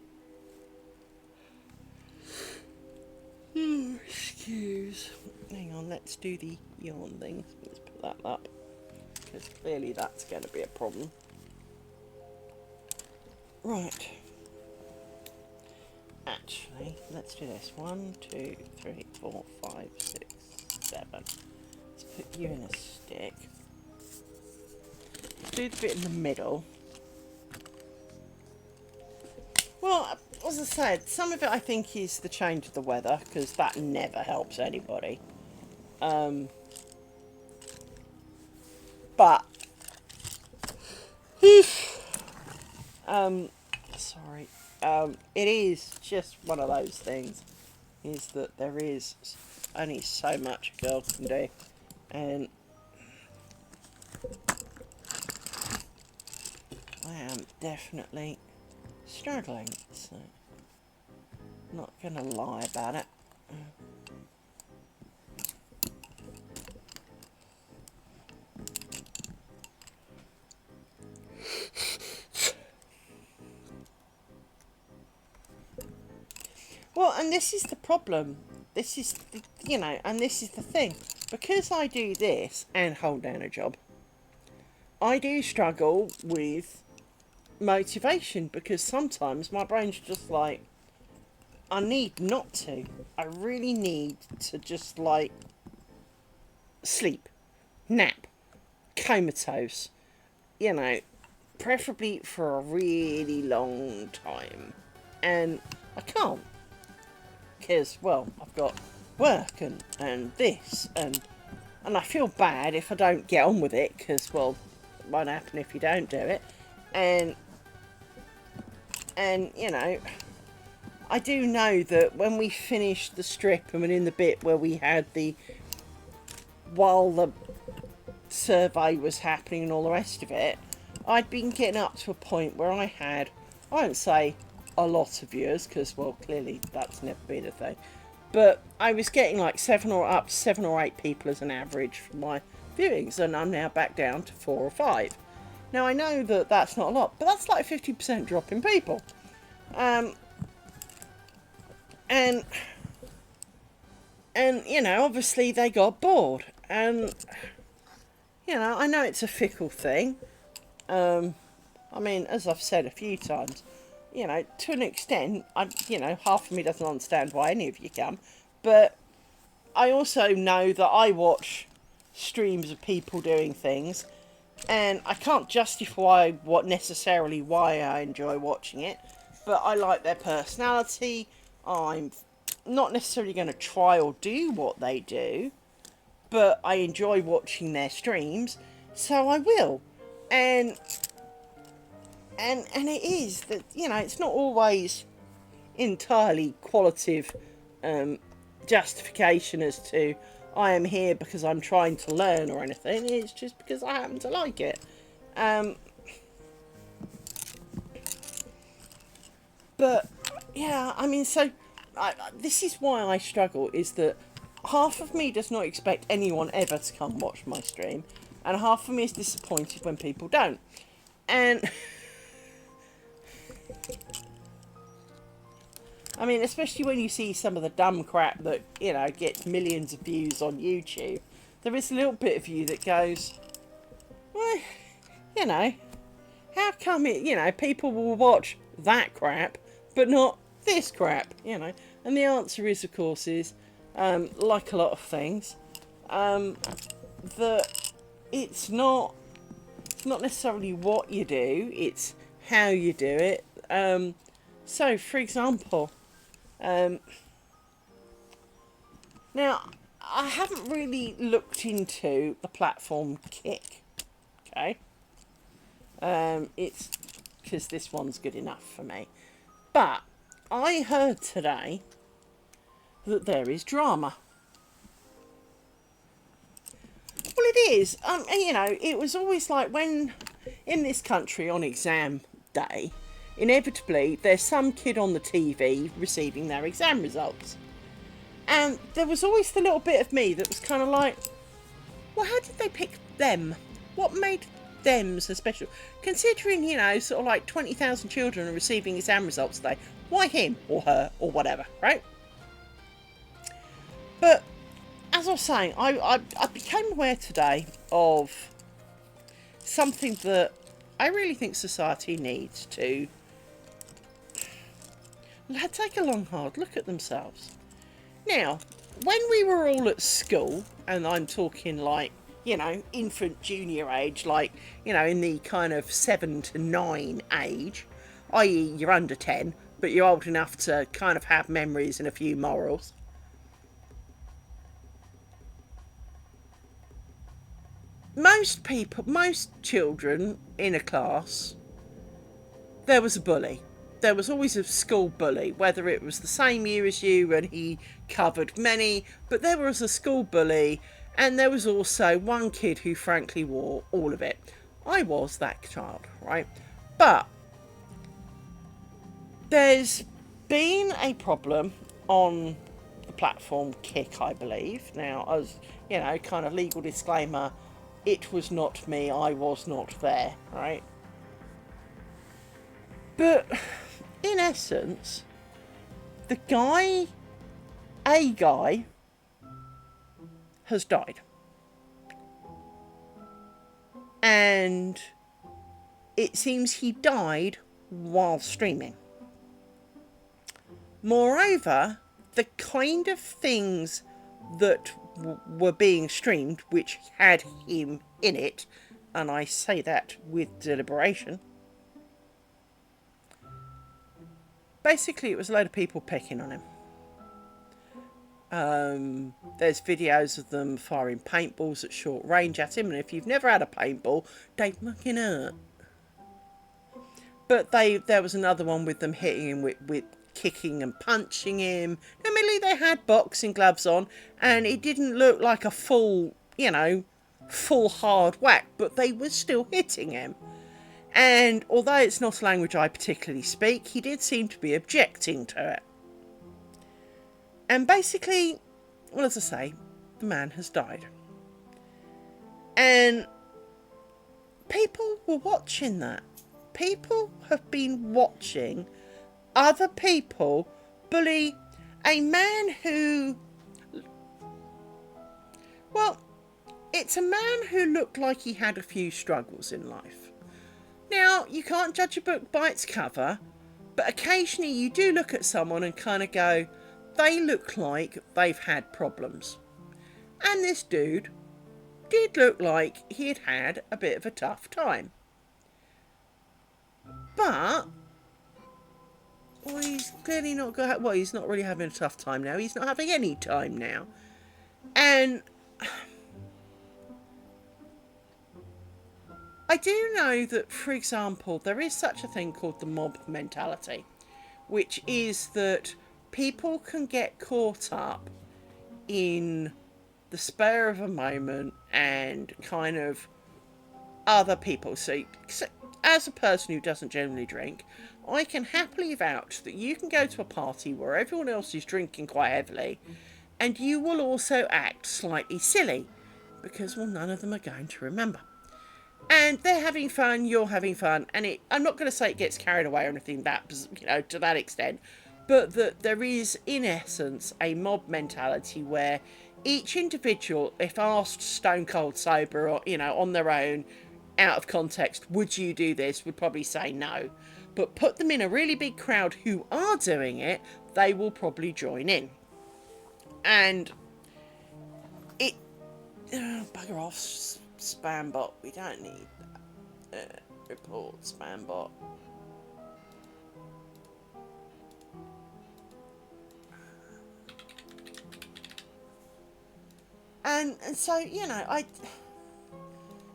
[SPEAKER 1] Excuse. Hang on, let's do the yawn thing. Let's put that up. Because clearly that's going to be a problem. Right. Actually, let's do this. 1, 2, 3, 4, 5, 6, 7. Let's put you in a stick. Do the bit in the middle. Well, as I said, some of it I think is the change of the weather, because that never helps anybody. But sorry. It is just one of those things, is that there is only so much a girl can do, and I am definitely struggling, so I'm not gonna lie about it. Well, and this is the problem. This is, you know, and this is the thing. Because I do this and hold down a job, I do struggle with motivation, because sometimes my brain's just like, I need not to. I really need to just, like, sleep, nap, comatose, you know, preferably for a really long time. And I can't. Because, well, I've got work and this, and I feel bad if I don't get on with it, because, well, it won't happen if you don't do it. And you know, I do know that when we finished the strip and we're in the bit where we had while the survey was happening and all the rest of it, I'd been getting up to a point where I had, I won't say a lot of viewers, because, well, clearly that's never been a thing, but I was getting like 7 or 8 people as an average for my viewings, and I'm now back down to 4 or 5. Now, I know that that's not a lot, but that's like a 50% drop in people. And you know, obviously they got bored, and you know, I know it's a fickle thing. I mean, as I've said a few times, you know, to an extent, you know, half of me doesn't understand why any of you come, but I also know that I watch streams of people doing things, and I can't justify necessarily why I enjoy watching it, but I like their personality. I'm not necessarily going to try or do what they do, but I enjoy watching their streams, so I will. And it is that, you know, it's not always entirely qualitative justification as to I am here because I'm trying to learn or anything. It's just because I happen to like it. But yeah, I mean, so this is why I struggle, is that half of me does not expect anyone ever to come watch my stream, and half of me is disappointed when people don't. And I mean, especially when you see some of the dumb crap that, you know, gets millions of views on YouTube, there is a little bit of you that goes, Well, you know, how come people will watch that crap, but not this crap, And the answer is, of course, like a lot of things, that it's not necessarily what you do, it's how you do it. So, for example, now I haven't really looked into the platform Kick, okay? It's because this one's good enough for me. But I heard today that there is drama. Well, it is. It was always like when in this country on exam day, inevitably there's some kid on the TV receiving their exam results. And there was always the little bit of me that was kind of like, well, how did they pick them? What made them so special? Considering, sort of like 20,000 children are receiving exam results today, why him or her or whatever, right? But as I was saying, I became aware today of something that I really think society needs to take a long, hard look at themselves. Now, when we were all at school, and I'm talking like, infant, junior age, like, in the kind of 7 to 9 age, i.e. you're under 10, but you're old enough to kind of have memories and a few morals. Most children in a class, there was a bully. There was always a school bully, whether it was the same year as you and he covered many, but there was a school bully, and there was also one kid who frankly wore all of it. I was that child, right? But there's been a problem on the platform Kick, I believe. Now, as kind of legal disclaimer, it was not me, I was not there, right? But in essence, a guy has died. And it seems he died while streaming. Moreover, the kind of things that were being streamed, which had him in it, and I say that with deliberation, basically it was a load of people picking on him. There's videos of them firing paintballs at short range at him, and if you've never had a paintball, they fucking hurt. But there was another one with them hitting him with kicking and punching him. Admittedly, they had boxing gloves on, and it didn't look like a full hard whack, but they were still hitting him. And although it's not a language I particularly speak, he did seem to be objecting to it. And basically, well, as I say, the man has died. And people were watching that. People have been watching other people bully a man who... Well, it's a man who looked like he had a few struggles in life. Now, you can't judge a book by its cover, but occasionally you do look at someone and kind of go, they look like they've had problems. And this dude did look like he had had a bit of a tough time. But, well, he's clearly not got... Well, he's not really having a tough time now. He's not having any time now. And I do know that, for example, there is such a thing called the mob mentality, which is that people can get caught up in the spur of a moment and kind of other people. So as a person who doesn't generally drink, I can happily vouch that you can go to a party where everyone else is drinking quite heavily, and you will also act slightly silly because, well, none of them are going to remember. And they're having fun, you're having fun, and I'm not going to say it gets carried away or anything to that extent, but that there is, in essence, a mob mentality where each individual, if asked stone cold sober or, on their own, out of context, would you do this, would probably say no. But put them in a really big crowd who are doing it, they will probably join in. And it... bugger off, spam bot. We don't need that. Report, spam bot. And so, you know,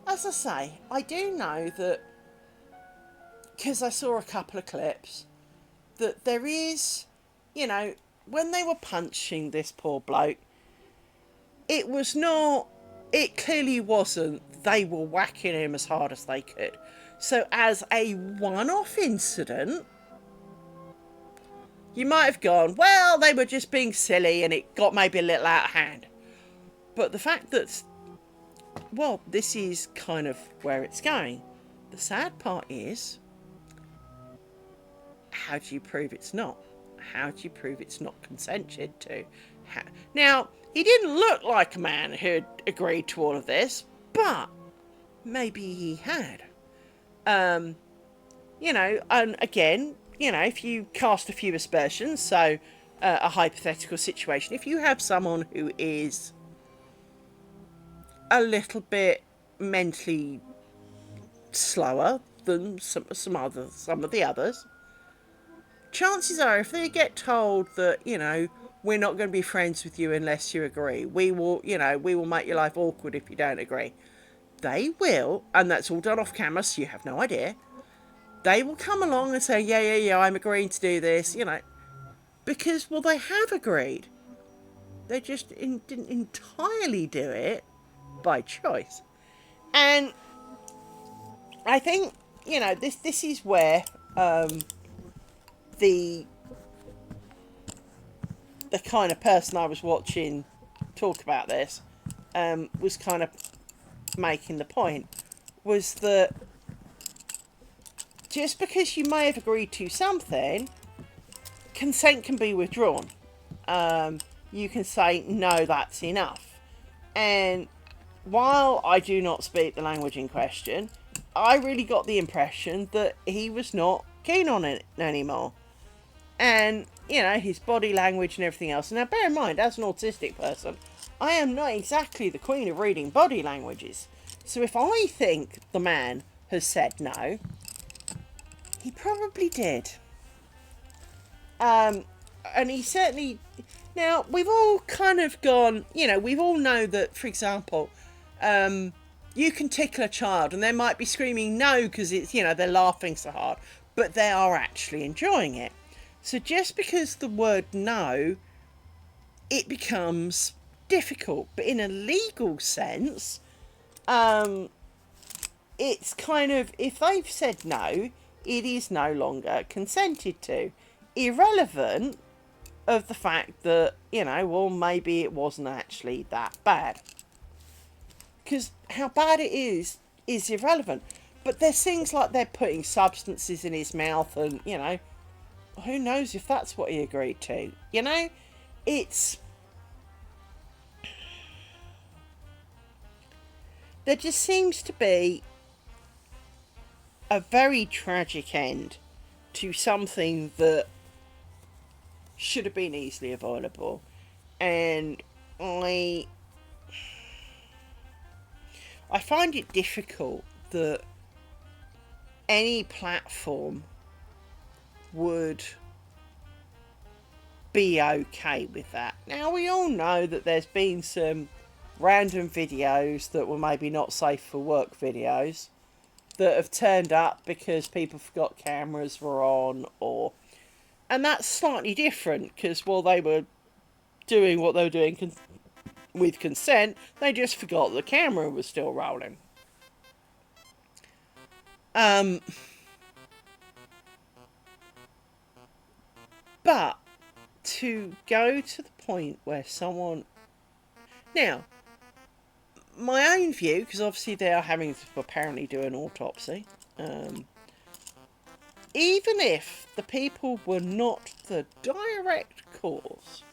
[SPEAKER 1] as I say, I do know that, because I saw a couple of clips, that there is, you know, when they were punching this poor bloke, it was not, it clearly wasn't, they were whacking him as hard as they could. So as a one-off incident, you might have gone, well, they were just being silly and it got maybe a little out of hand. But the fact that, well, this is kind of where it's going. The sad part is, how do you prove it's not? How do you prove it's not consented to? Now, he didn't look like a man who'd agreed to all of this, but maybe he had. You know, and again, you know, if you cast a few aspersions, so a hypothetical situation, if you have someone who is a little bit mentally slower than some of the others, chances are if they get told that, you know, we're not going to be friends with you unless you agree, we will make your life awkward if you don't agree, they will, and that's all done off camera so you have no idea, they will come along and say, yeah, I'm agreeing to do this, you know, because, well, they have agreed. They just didn't entirely do it by choice. And I think, you know, this is where the kind of person I was watching talk about this was kind of making the point, was that just because you may have agreed to something, consent can be withdrawn. You can say, no, that's enough. And while I do not speak the language in question, I really got the impression that he was not keen on it anymore. And, you know, his body language and everything else. Now, bear in mind, as an autistic person, I am not exactly the queen of reading body languages. So if I think the man has said no, he probably did. And he certainly... Now, we've all kind of gone, you know, we've all know that, for example, you can tickle a child and they might be screaming no because it's, you know, they're laughing so hard, but they are actually enjoying it. So just because the word no, it becomes difficult. But in a legal sense, it's kind of, if they've said no, it is no longer consented to. Irrelevant of the fact that, you know, well, maybe it wasn't actually that bad. Because how bad it is irrelevant. But there's things like they're putting substances in his mouth and, you know, who knows if that's what he agreed to. You know, it's... There just seems to be a very tragic end to something that should have been easily avoidable. And I find it difficult that any platform would be okay with that. Now, we all know that there's been some random videos that were maybe not safe for work videos that have turned up because people forgot cameras were on, or... And that's slightly different because while they were doing what they were doing with consent, they just forgot the camera was still rolling. But to go to the point where someone... Now, my own view, because obviously they are having to apparently do an autopsy, even if the people were not the direct cause,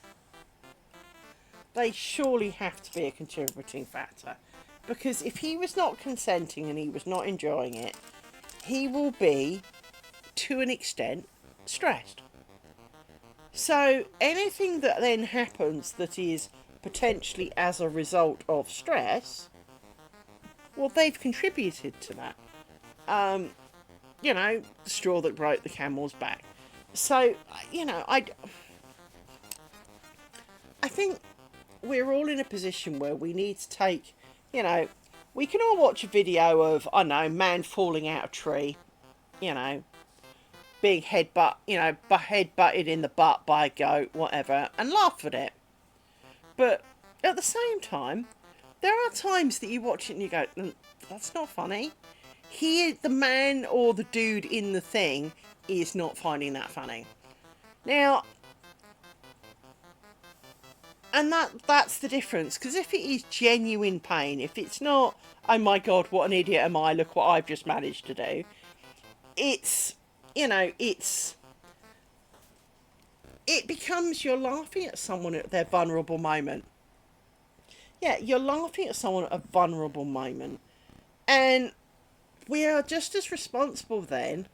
[SPEAKER 1] they surely have to be a contributing factor. Because if he was not consenting and he was not enjoying it, he will be, to an extent, stressed. So anything that then happens that is potentially as a result of stress, well, they've contributed to that. You know, the straw that broke the camel's back. So, you know, I think we're all in a position where we need to take, you know, we can all watch a video of, I don't know, man falling out a tree, you know, being head-butted in the butt by a goat, whatever, and laugh at it. But at the same time, there are times that you watch it and you go, that's not funny. Here, the man or the dude in the thing is not finding that funny. Now, and that's the difference. Because if it is genuine pain, if it's not, oh my God, what an idiot am I, look what I've just managed to do. It's, you know, it becomes you're laughing at someone at their vulnerable moment. Yeah, you're laughing at someone at a vulnerable moment. And we are just as responsible then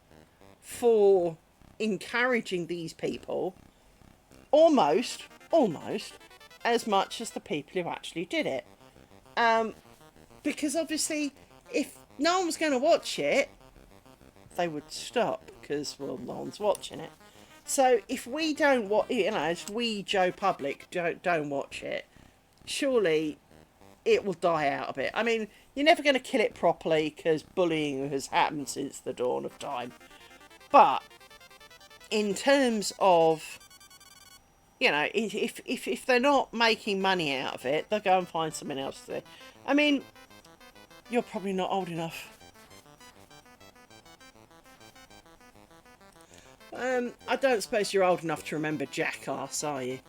[SPEAKER 1] for encouraging these people almost as much as the people who actually did it. Because obviously if no one was going to watch it, they would stop because, well, no one's watching it. So if we don't watch, you know, as we Joe Public don't watch it, surely it will die out a bit. I mean, you're never going to kill it properly because bullying has happened since the dawn of time. But in terms of, you know, if they're not making money out of it, they'll go and find something else to do. I mean, you're probably not old enough. I don't suppose you're old enough to remember Jackass, are you?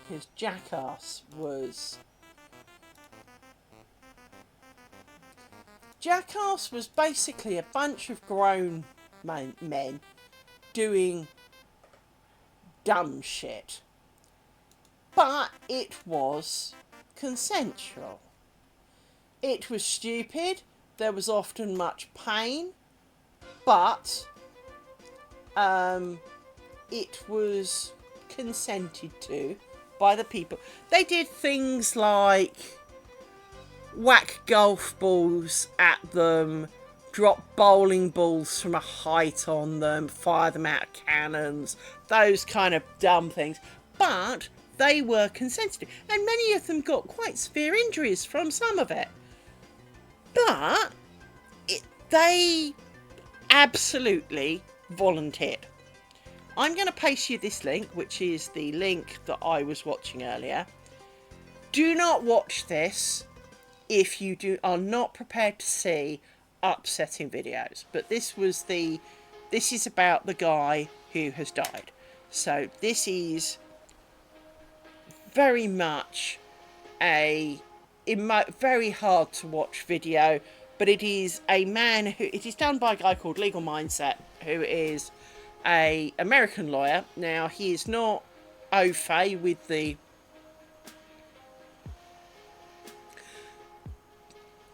[SPEAKER 1] Because Jackass was basically a bunch of grown men doing dumb shit. But it was consensual. It was stupid. There was often much pain. But it was consented to by the people. They did things like whack golf balls at them, drop bowling balls from a height on them, fire them out of cannons, those kind of dumb things. But they were consented to, and many of them got quite severe injuries from some of it. But they absolutely volunteered. I'm going to paste you this link, which is the link that I was watching earlier. Do not watch this if you are not prepared to see upsetting videos. But this is about the guy who has died. So this is very much very hard to watch video, but it is it is done by a guy called Legal Mindset, who is a American lawyer. Now, he is not au fait with the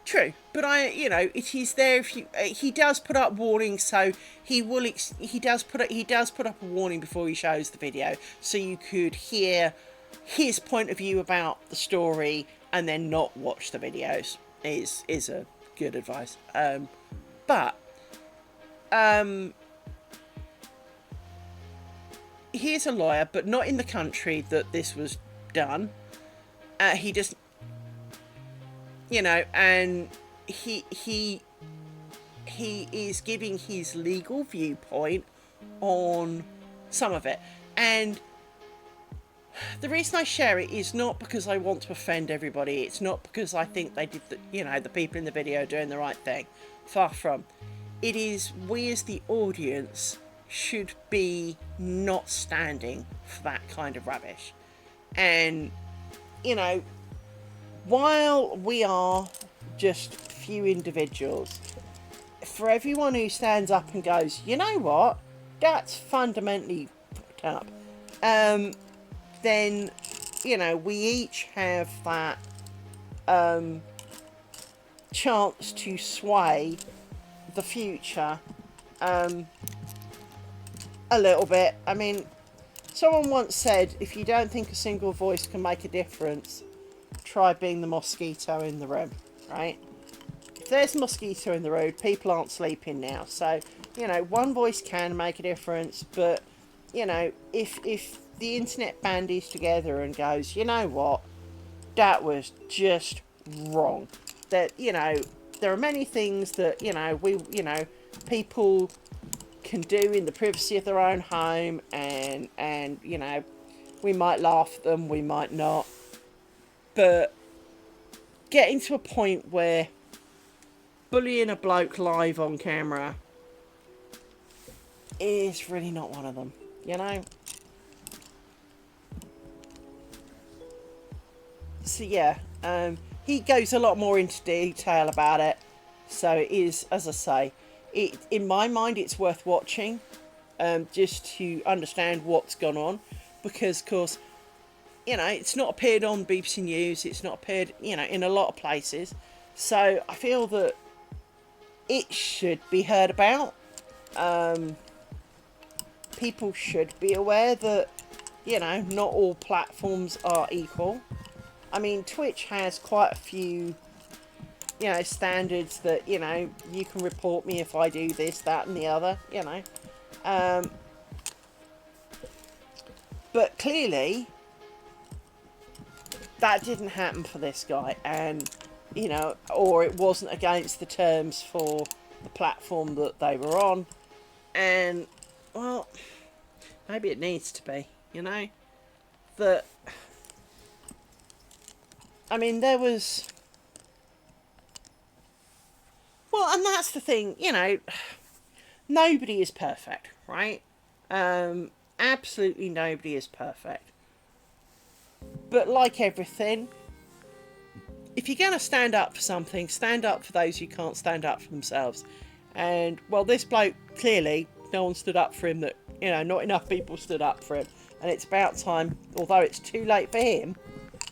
[SPEAKER 1] true, but it is there if you. He does put up warnings, so he does put up a warning before he shows the video, so you could hear his point of view about the story and then not watch the videos. Is a good advice. But he's a lawyer, but not in the country that this was done. He just, and he is giving his legal viewpoint on some of it. And the reason I share it is not because I want to offend everybody. It's not because I think they did the people in the video are doing the right thing. Far from. It is we as the audience should be not standing for that kind of rubbish. And, while we are just few individuals, for everyone who stands up and goes, you know what, that's fundamentally fucked up, then, you know, we each have that chance to sway the future a little bit. I mean, someone once said, if you don't think a single voice can make a difference, try being the mosquito in the room, right? If there's a mosquito in the room, people aren't sleeping now. So, you know, one voice can make a difference, but, you know, if the internet bandies together and goes, you know what, that was just wrong. That, you know, there are many things that, you know, people can do in the privacy of their own home, and you know, we might laugh at them, we might not, but getting to a point where bullying a bloke live on camera is really not one of them, you know. So yeah, he goes a lot more into detail about it, so it is, as I say, in my mind, it's worth watching, just to understand what's gone on, because, of course, you know, it's not appeared on BBC News, it's not appeared, you know, in a lot of places, so I feel that it should be heard about. People should be aware that, you know, not all platforms are equal. I mean, Twitch has quite a few, you know, standards that, you know, you can report me if I do this, that and the other, you know. But clearly, that didn't happen for this guy, and, you know, or it wasn't against the terms for the platform that they were on, and, well, maybe it needs to be, you know. That, I mean, there was... Well, and that's the thing, you know, nobody is perfect, right? Absolutely nobody is perfect. But like everything, if you're going to stand up for something, stand up for those who can't stand up for themselves. And, well, this bloke, clearly, no one stood up for him, that, you know, not enough people stood up for him. And it's about time, although it's too late for him,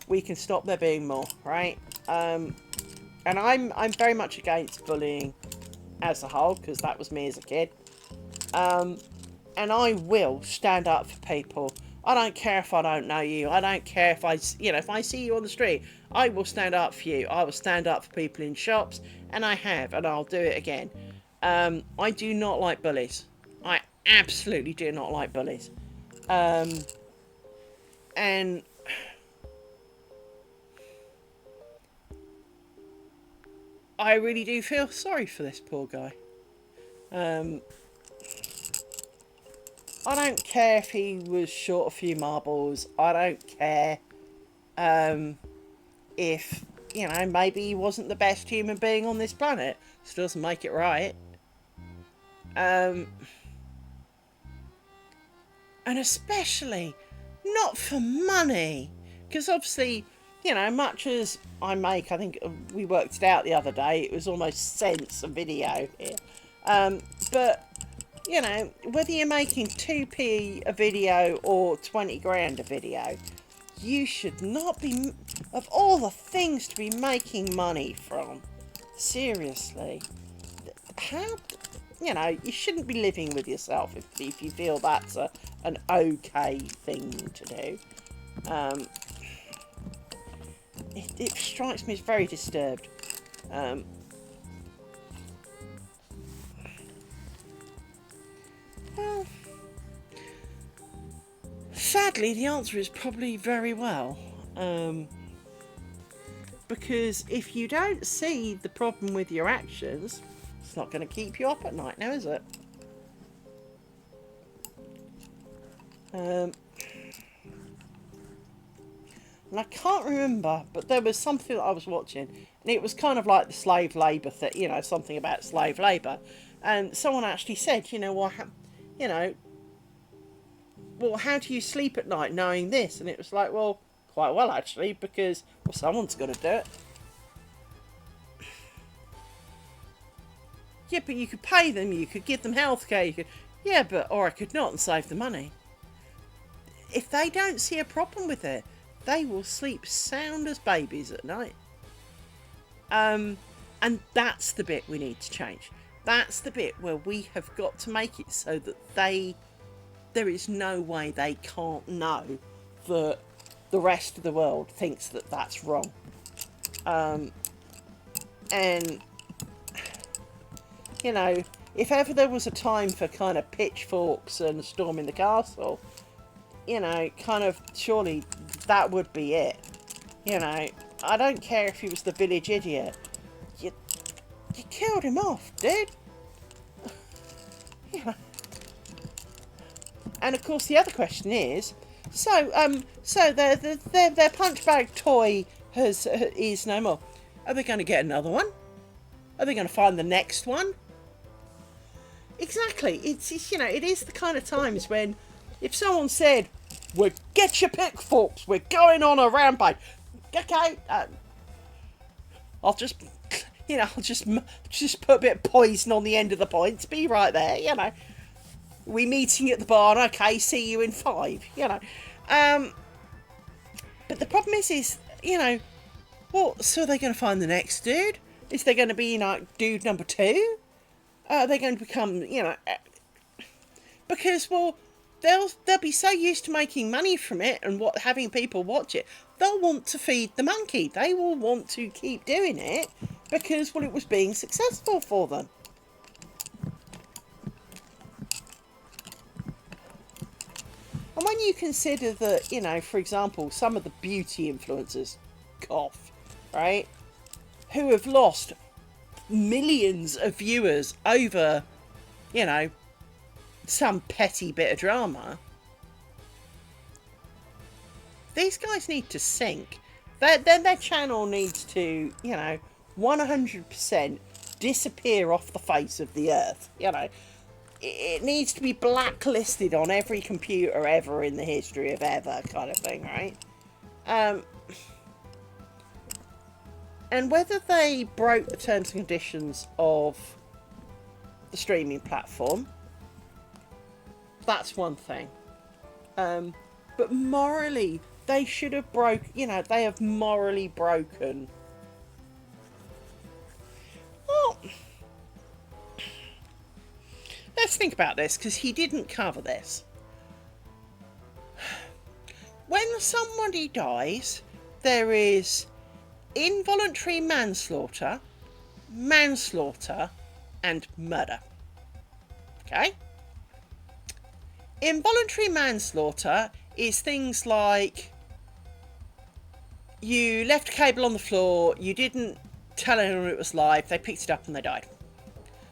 [SPEAKER 1] we can stop there being more, right? And I'm very much against bullying as a whole, because that was me as a kid. And I will stand up for people. I don't care if I don't know you. I don't care if if I see you on the street, I will stand up for you. I will stand up for people in shops, and I have, and I'll do it again. I do not like bullies. I absolutely do not like bullies. And I really do feel sorry for this poor guy. I don't care if he was short a few marbles. I don't care if, you know, maybe he wasn't the best human being on this planet. Still doesn't make it right. And especially not for money. Because obviously, you know, much as I make, I think we worked it out the other day, it was almost cents a video here. But, you know, whether you're making 2p a video or 20 grand a video, you should not be, of all the things to be making money from, seriously, how, you know, you shouldn't be living with yourself if you feel that's an okay thing to do. It strikes me as very disturbed. Well, sadly, the answer is probably very well. Because if you don't see the problem with your actions, it's not going to keep you up at night now, is it? And I can't remember, but there was something that I was watching, and it was kind of like the slave labour thing, you know, something about slave labour. And someone actually said, you know, well, how do you sleep at night knowing this? And it was like, well, quite well, actually, because, well, someone's got to do it. Yeah, but you could pay them, you could give them healthcare, you could... Yeah, but... Or I could not and save the money. If they don't see a problem with it, they will sleep sound as babies at night. And that's the bit we need to change. That's the bit where we have got to make it so that there is no way they can't know that the rest of the world thinks that that's wrong. And, you know, if ever there was a time for kind of pitchforks and storming the castle, you know, kind of surely that would be it. You know, I don't care if he was the village idiot. You killed him off, dude. Yeah. And of course, the other question is, so their punch bag toy is no more. Are they going to get another one? Are they going to find the next one? Exactly. It's you know, it is the kind of times when if someone said, "Well, get your pitchforks, we're going on a rampage." Okay, I'll just, you know, I'll just put a bit of poison on the end of the points. Be right there, you know. We meeting at the barn. Okay, see you in 5. You know, but the problem is, you know, well, so are they going to find the next dude? Is there going to be, you know, dude number 2? Are they going to become, you know, because well, they'll be so used to making money from it and having people watch it, they'll want to feed the monkey. They will want to keep doing it because, well, it was being successful for them. And when you consider that, you know, for example, some of the beauty influencers, cough, right, who have lost millions of viewers over, you know, some petty bit of drama, these guys need to sink. Their channel needs to, you know, 100% disappear off the face of the earth. You know, it needs to be blacklisted on every computer ever in the history of ever, kind of thing, right? And whether they broke the terms and conditions of the streaming platform, that's one thing. But morally, they should have you know, they have morally broken. Well, let's think about this, because he didn't cover this. When somebody dies, there is involuntary manslaughter, and murder. Okay? Involuntary manslaughter is things like you left a cable on the floor, you didn't tell anyone it was live, they picked it up and they died.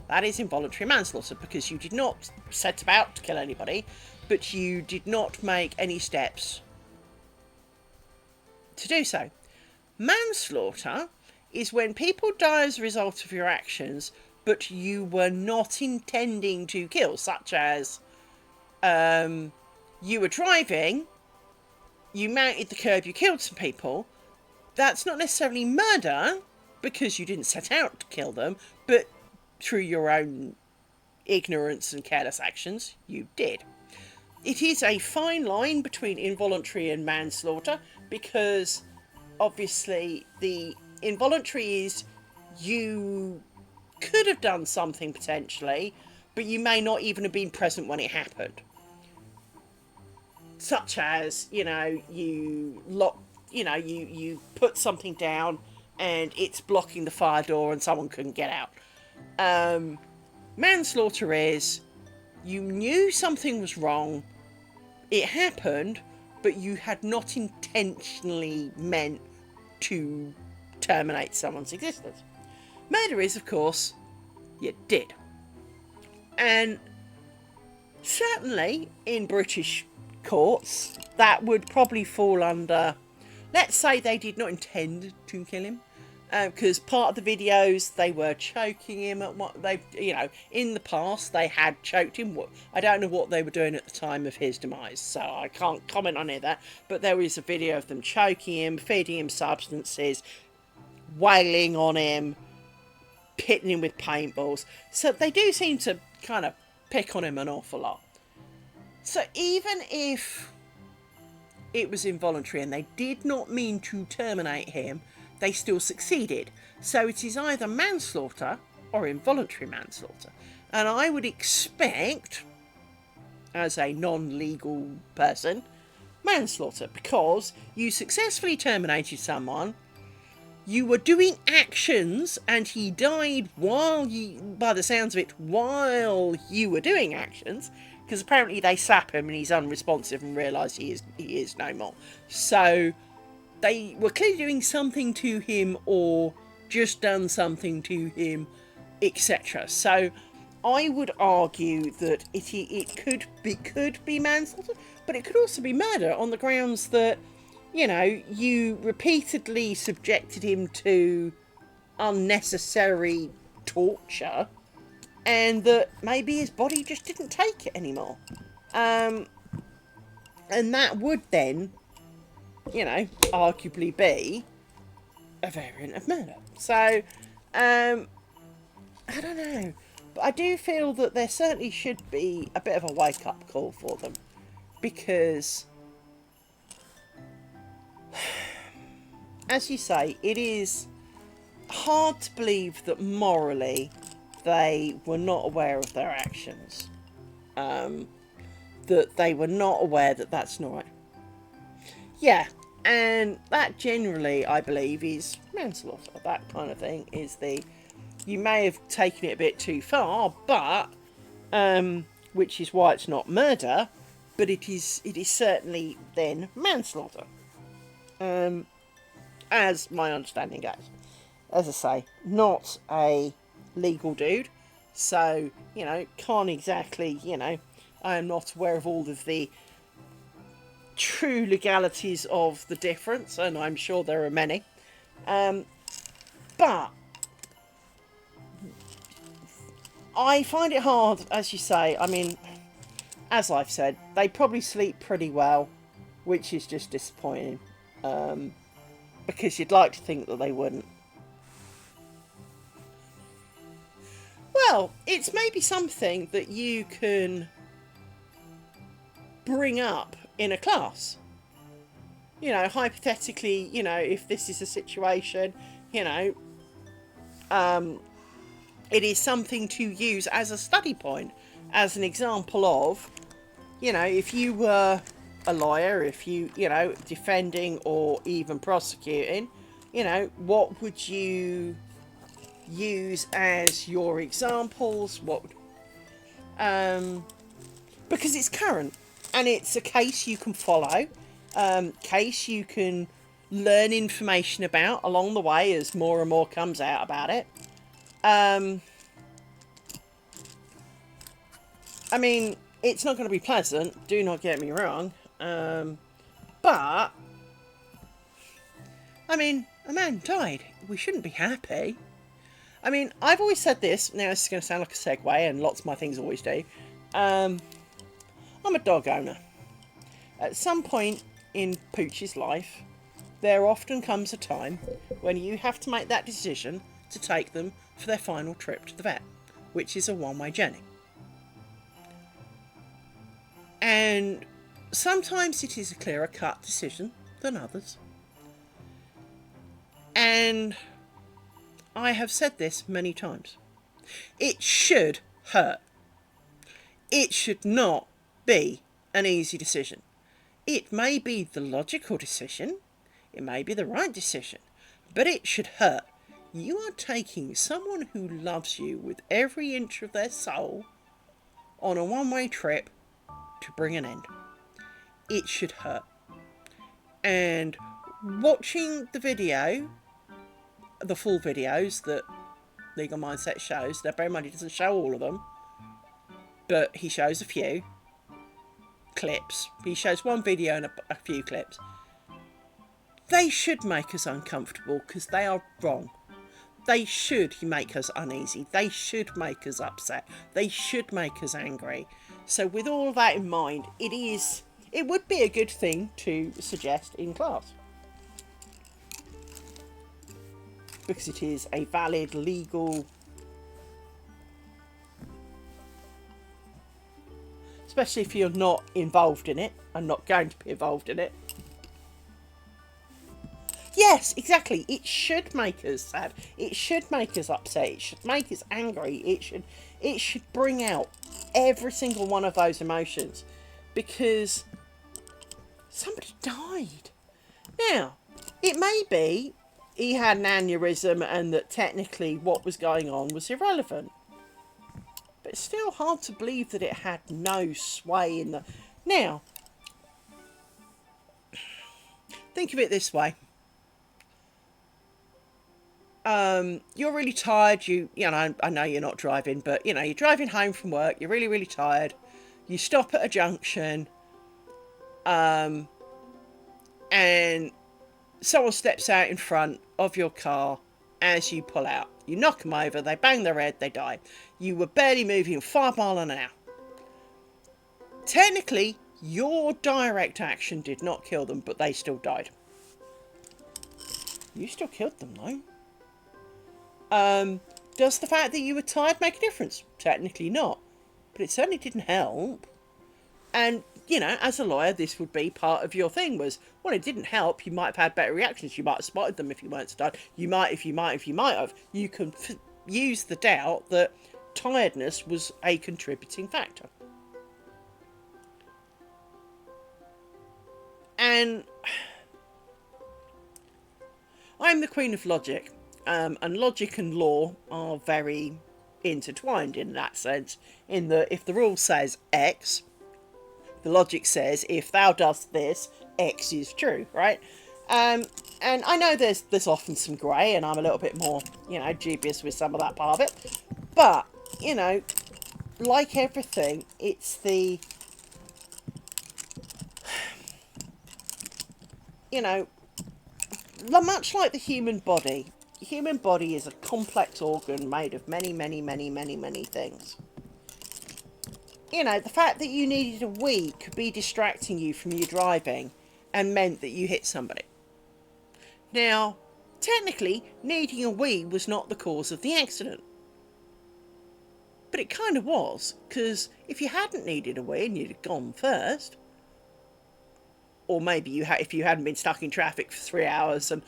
[SPEAKER 1] That is involuntary manslaughter because you did not set about to kill anybody, but you did not make any steps to do so. Manslaughter is when people die as a result of your actions, but you were not intending to kill, such as you were driving, you mounted the curb, you killed some people. That's not necessarily murder because you didn't set out to kill them, but through your own ignorance and careless actions, you did. It is a fine line between involuntary and manslaughter because obviously the involuntary is you could have done something potentially, but you may not even have been present when it happened. Such as, you know, you put something down and it's blocking the fire door and someone couldn't get out. Manslaughter is you knew something was wrong, it happened, but you had not intentionally meant to terminate someone's existence. Murder is, of course, you did. And certainly in British courts, that would probably fall under, let's say they did not intend to kill him, because part of the videos they were choking him at what they, you know, in the past they had choked him. I don't know what they were doing at the time of his demise, so I can't comment on any of that, but there is a video of them choking him, feeding him substances, wailing on him, hitting him with paintballs. So they do seem to kind of pick on him an awful lot. So even if it was involuntary and they did not mean to terminate him, they still succeeded. So it is either manslaughter or involuntary manslaughter. And I would expect, as a non-legal person, manslaughter, because you successfully terminated someone, you were doing actions, and he died while you, by the sounds of it, while you were doing actions, because apparently they slap him and he's unresponsive and realise he is no more. So they were clearly doing something to him or just done something to him, etc. So I would argue that it could be manslaughter, but it could also be murder on the grounds that, you know, you repeatedly subjected him to unnecessary torture, and that maybe his body just didn't take it anymore. And that would then, you know, arguably be a variant of murder. So, I don't know. But I do feel that there certainly should be a bit of a wake-up call for them. Because, as you say, it is hard to believe that morally they were not aware of their actions. That they were not aware that that's not right. Yeah, and that generally, I believe, is manslaughter. That kind of thing is the... You may have taken it a bit too far, but... which is why it's not murder, but it is certainly then manslaughter. As my understanding goes. As I say, not a legal dude, so, you know, can't exactly, you know, I am not aware of all of the true legalities of the difference, and I'm sure there are many. But I find it hard, as you say. I mean, as I've said, they probably sleep pretty well, which is just disappointing, because you'd like to think that they wouldn't. Well, it's maybe something that you can bring up in a class. You know, hypothetically, you know, if this is a situation, you know, it is something to use as a study point, as an example of, you know, if you were a lawyer, if you know, defending or even prosecuting, you know, what would you use as your examples? What because it's current and it's a case you can follow, case you can learn information about along the way as more and more comes out about it. I mean, it's not going to be pleasant, do not get me wrong, but I mean, a man died. We shouldn't be happy. I mean, I've always said this. Now, this is going to sound like a segue, and lots of my things always do. I'm a dog owner. At some point in Pooch's life, there often comes a time when you have to make that decision to take them for their final trip to the vet, which is a one-way journey. And sometimes it is a clearer cut decision than others. And I have said this many times. It should hurt. It should not be an easy decision. It may be the logical decision. It may be the right decision. But it should hurt. You are taking someone who loves you with every inch of their soul on a one-way trip to bring an end. It should hurt. And watching the video, the full videos that Legal Mindset shows, now bear in mind he doesn't show all of them, but he shows a few clips. He shows one video and a few clips. They should make us uncomfortable because they are wrong. They should make us uneasy. They should make us upset. They should make us angry. So with all of that in mind, it would be a good thing to suggest in class. Because it is a valid legal especially if you're not involved in it and not going to be involved in it. Yes, exactly. It should make us sad. It should make us upset. It should make us angry. It should bring out every single one of those emotions, because somebody died. Now, it may be he had an aneurysm and that technically what was going on was irrelevant. But it's still hard to believe that it had no sway in the... Now, think of it this way. You're really tired. You know, I know you're not driving, but, you know, you're driving home from work. You're really, really tired. You stop at a junction. And someone steps out in front of your car as you pull out. You knock them over, they bang their head, they die. You were barely moving 5 miles an hour. Technically, your direct action did not kill them, but they still died. You still killed them, though. Does the fact that you were tired make a difference? Technically not. But it certainly didn't help. And, you know, as a lawyer, this would be part of your thing was, well, it didn't help. You might have had better reactions. You might have spotted them if you weren't tired. You might have. You can use the doubt that tiredness was a contributing factor. And I'm the queen of logic. And logic and law are very intertwined in that sense. In that if the rule says X, the logic says if thou dost this, X is true, right? And I know there's often some grey, and I'm a little bit more, you know, dubious with some of that part of it. But, you know, like everything, it's the, you know, much like the human body is a complex organ made of many, many, many, many, many things. You know, the fact that you needed a wee could be distracting you from your driving and meant that you hit somebody. Now, technically, needing a wee was not the cause of the accident. But it kind of was, because if you hadn't needed a wee and you'd have gone first, or maybe if you hadn't been stuck in traffic for 3 hours and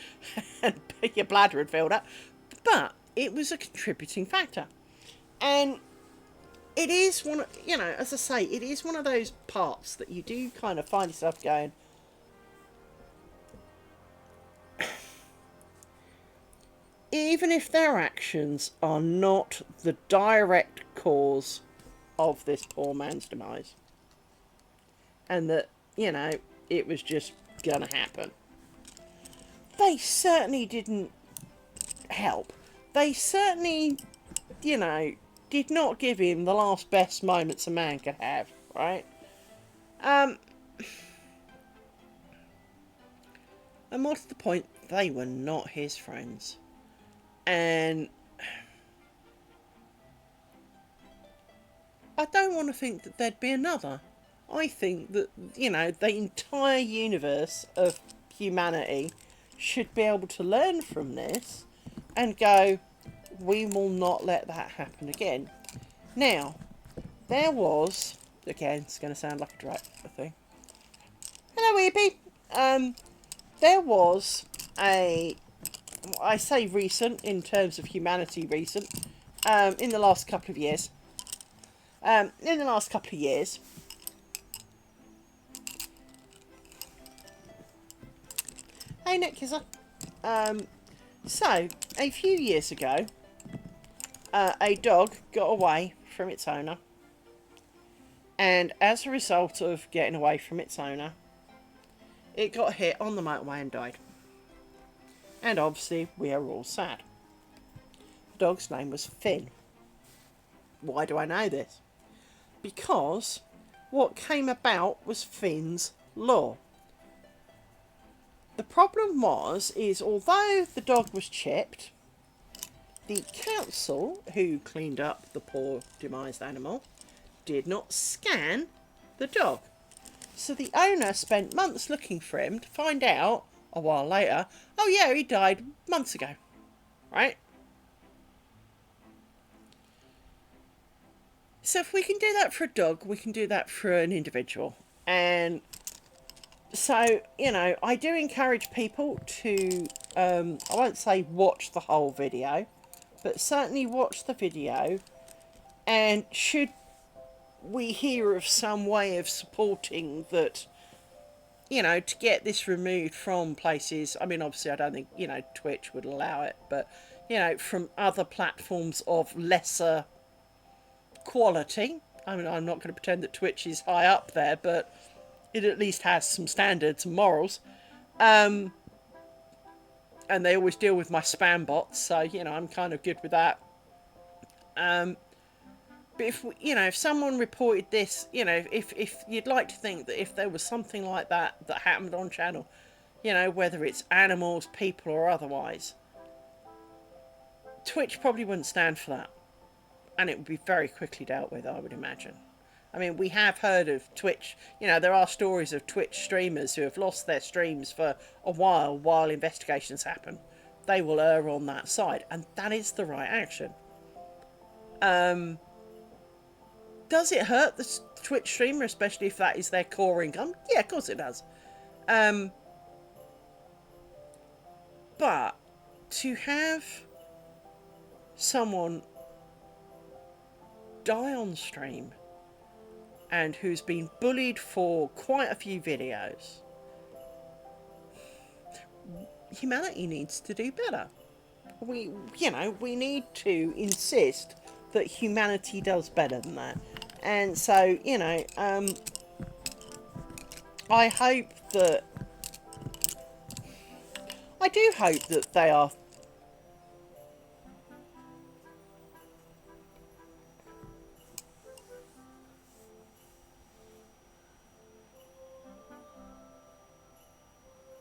[SPEAKER 1] your bladder had filled up, but it was a contributing factor. And it is one, you know, as I say, it is one of those parts that you do kind of find yourself going, even if their actions are not the direct cause of this poor man's demise, and that, you know, it was just gonna happen, they certainly didn't help. They certainly, you know, did not give him the last best moments a man could have, right? And what's the point? They were not his friends. And I don't want to think that there'd be another. I think that, you know, the entire universe of humanity should be able to learn from this and go, we will not let that happen again. Now, there was, again, it's going to sound like a thing. Hello, Weepy. There was I say recent, in terms of humanity recent, in the last couple of years. Hey, Nick Kisser. So, a few years ago, a dog got away from its owner, and as a result of getting away from its owner, it got hit on the motorway and died. And obviously, we are all sad. The dog's name was Finn. Why do I know this? Because what came about was Finn's Law. The problem is although the dog was chipped, the council, who cleaned up the poor demised animal, did not scan the dog. So the owner spent months looking for him to find out, a while later, oh yeah, he died months ago, right? So if we can do that for a dog, we can do that for an individual. And so, you know, I do encourage people to, I won't say watch the whole video, but certainly watch the video. And should we hear of some way of supporting that, you know, to get this removed from places, I mean, obviously, I don't think, you know, Twitch would allow it, but, you know, from other platforms of lesser quality. I mean, I'm not going to pretend that Twitch is high up there, but it at least has some standards and morals. And they always deal with my spam bots, so, you know, I'm kind of good with that. But if, you know, if someone reported this, you know, if you'd like to think that if there was something like that that happened on channel, you know, whether it's animals, people, or otherwise, Twitch probably wouldn't stand for that. And it would be very quickly dealt with, I would imagine. I mean, we have heard of Twitch, you know, there are stories of Twitch streamers who have lost their streams for a while investigations happen. They will err on that side, and that is the right action. Does it hurt the Twitch streamer, especially if that is their core income? Yeah, of course it does. But to have someone die on stream and who's been bullied for quite a few videos, humanity needs to do better. We, you know, we need to insist that humanity does better than that. And so, you know, I hope that, I do hope that they are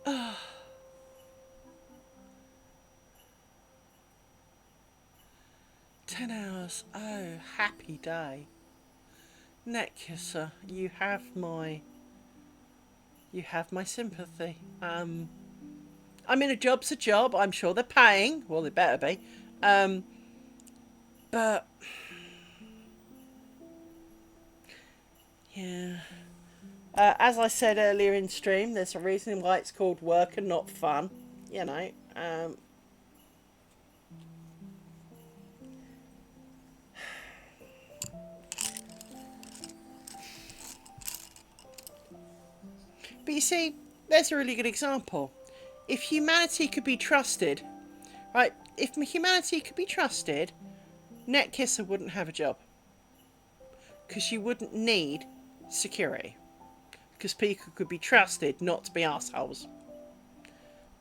[SPEAKER 1] oh, 10 hours. Oh, happy day. Neck kisser, you have my sympathy. I mean, a job's a job. I'm sure they're paying. Well, they better be. But yeah, as I said earlier in stream, there's a reason why it's called work and not fun. You know. But you see, there's a really good example. If humanity could be trusted, right? If humanity could be trusted, Netkisser wouldn't have a job. Because you wouldn't need security. Because people could be trusted not to be assholes.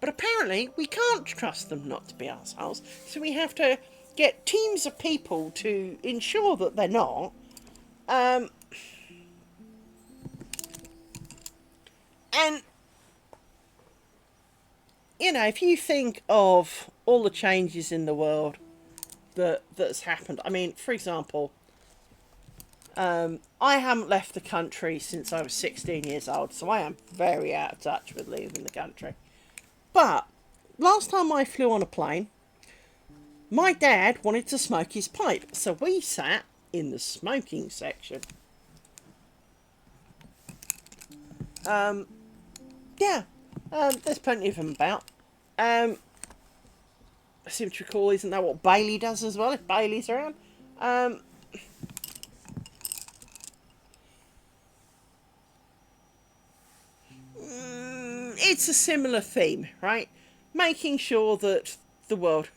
[SPEAKER 1] But apparently, we can't trust them not to be assholes. So we have to get teams of people to ensure that they're not. And you know, if you think of all the changes in the world that's happened, I mean, for example, I haven't left the country since I was 16 years old, so I am very out of touch with leaving the country. But last time I flew on a plane, my dad wanted to smoke his pipe, so we sat in the smoking section. Yeah, there's plenty of them about. I seem to recall, isn't that what Bailey does as well, if Bailey's around? It's a similar theme, right? Making sure that the world...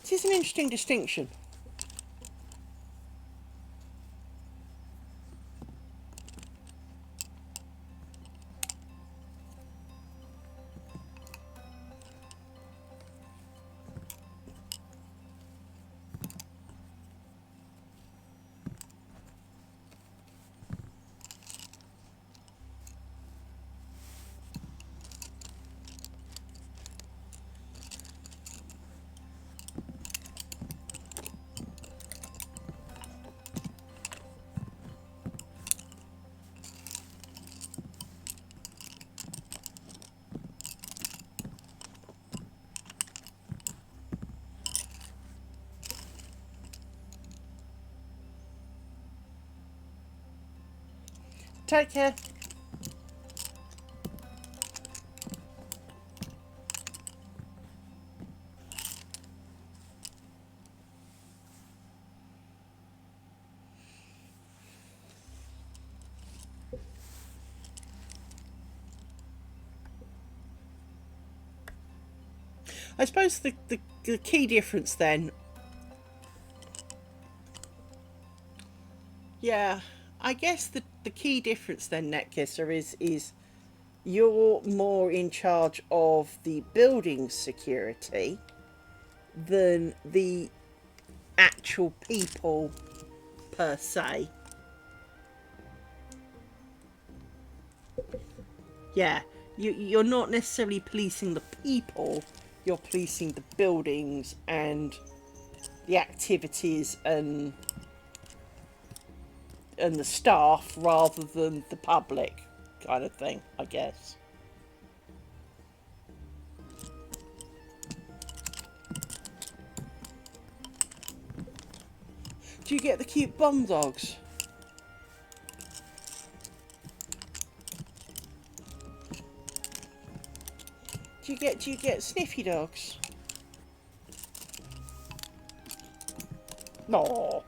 [SPEAKER 1] This is an interesting distinction. Take care. I suppose the key difference then, yeah, I guess the key difference then, Netkisser, is you're more in charge of the building security than the actual people per se. Yeah, you're not necessarily policing the people, you're policing the buildings and the activities and the staff rather than the public kind of thing, I guess. Do you get the cute bomb dogs? Do you get sniffy dogs? No.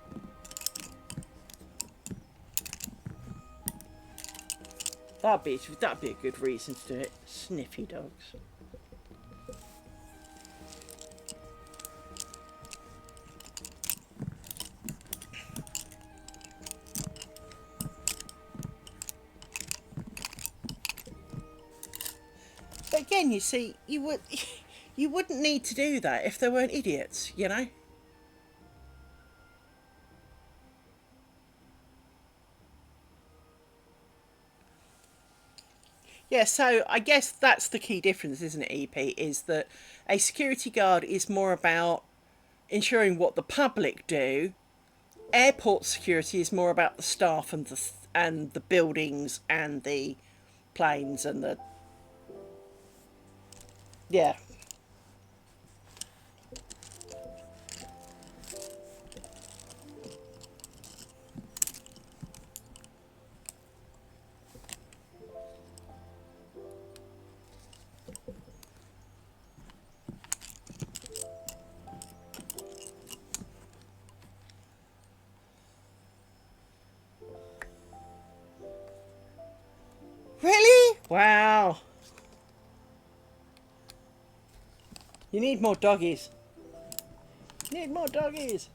[SPEAKER 1] That'd be a good reason to do it. Sniffy dogs. But again, you see, you wouldn't need to do that if there weren't idiots, you know? Yeah, so I guess that's the key difference, isn't it, EP? Is that a security guard is more about ensuring what the public do. Airport security is more about the staff and the buildings and the planes and the yeah. Really? Wow. You need more doggies. You need more doggies.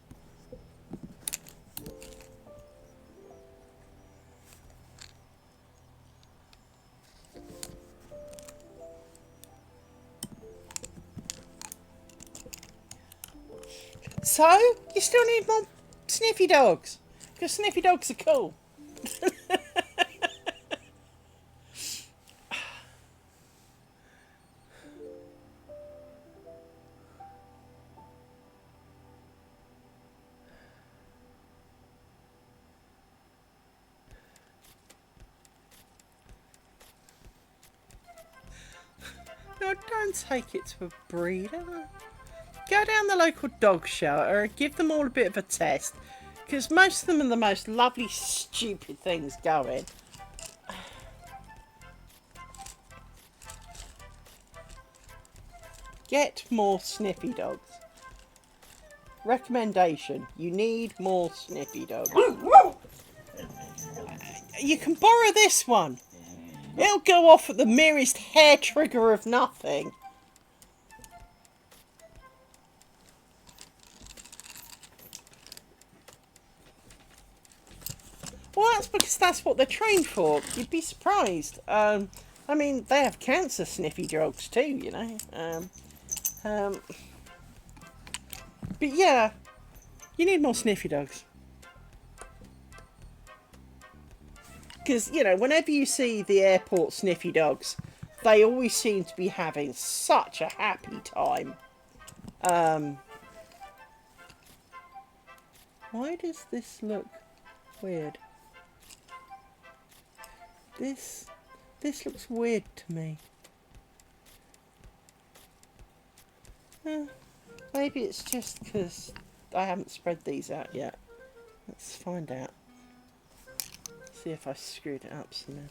[SPEAKER 1] So, you still need more sniffy dogs. Because sniffy dogs are cool. No, don't take it to a breeder. Go down the local dog shelter and give them all a bit of a test. Because most of them are the most lovely, stupid things going. Get more sniffy dogs. Recommendation. You need more sniffy dogs. You can borrow this one. It'll go off at the merest hair trigger of nothing. Well, that's because that's what they're trained for. You'd be surprised. I mean, they have cancer sniffy dogs too, you know. But yeah, you need more sniffy dogs. Because, you know, whenever you see the airport sniffy dogs, they always seem to be having such a happy time. Why does this look weird? This looks weird to me. Maybe it's just because I haven't spread these out yet. Let's find out. See if I screwed it up somehow.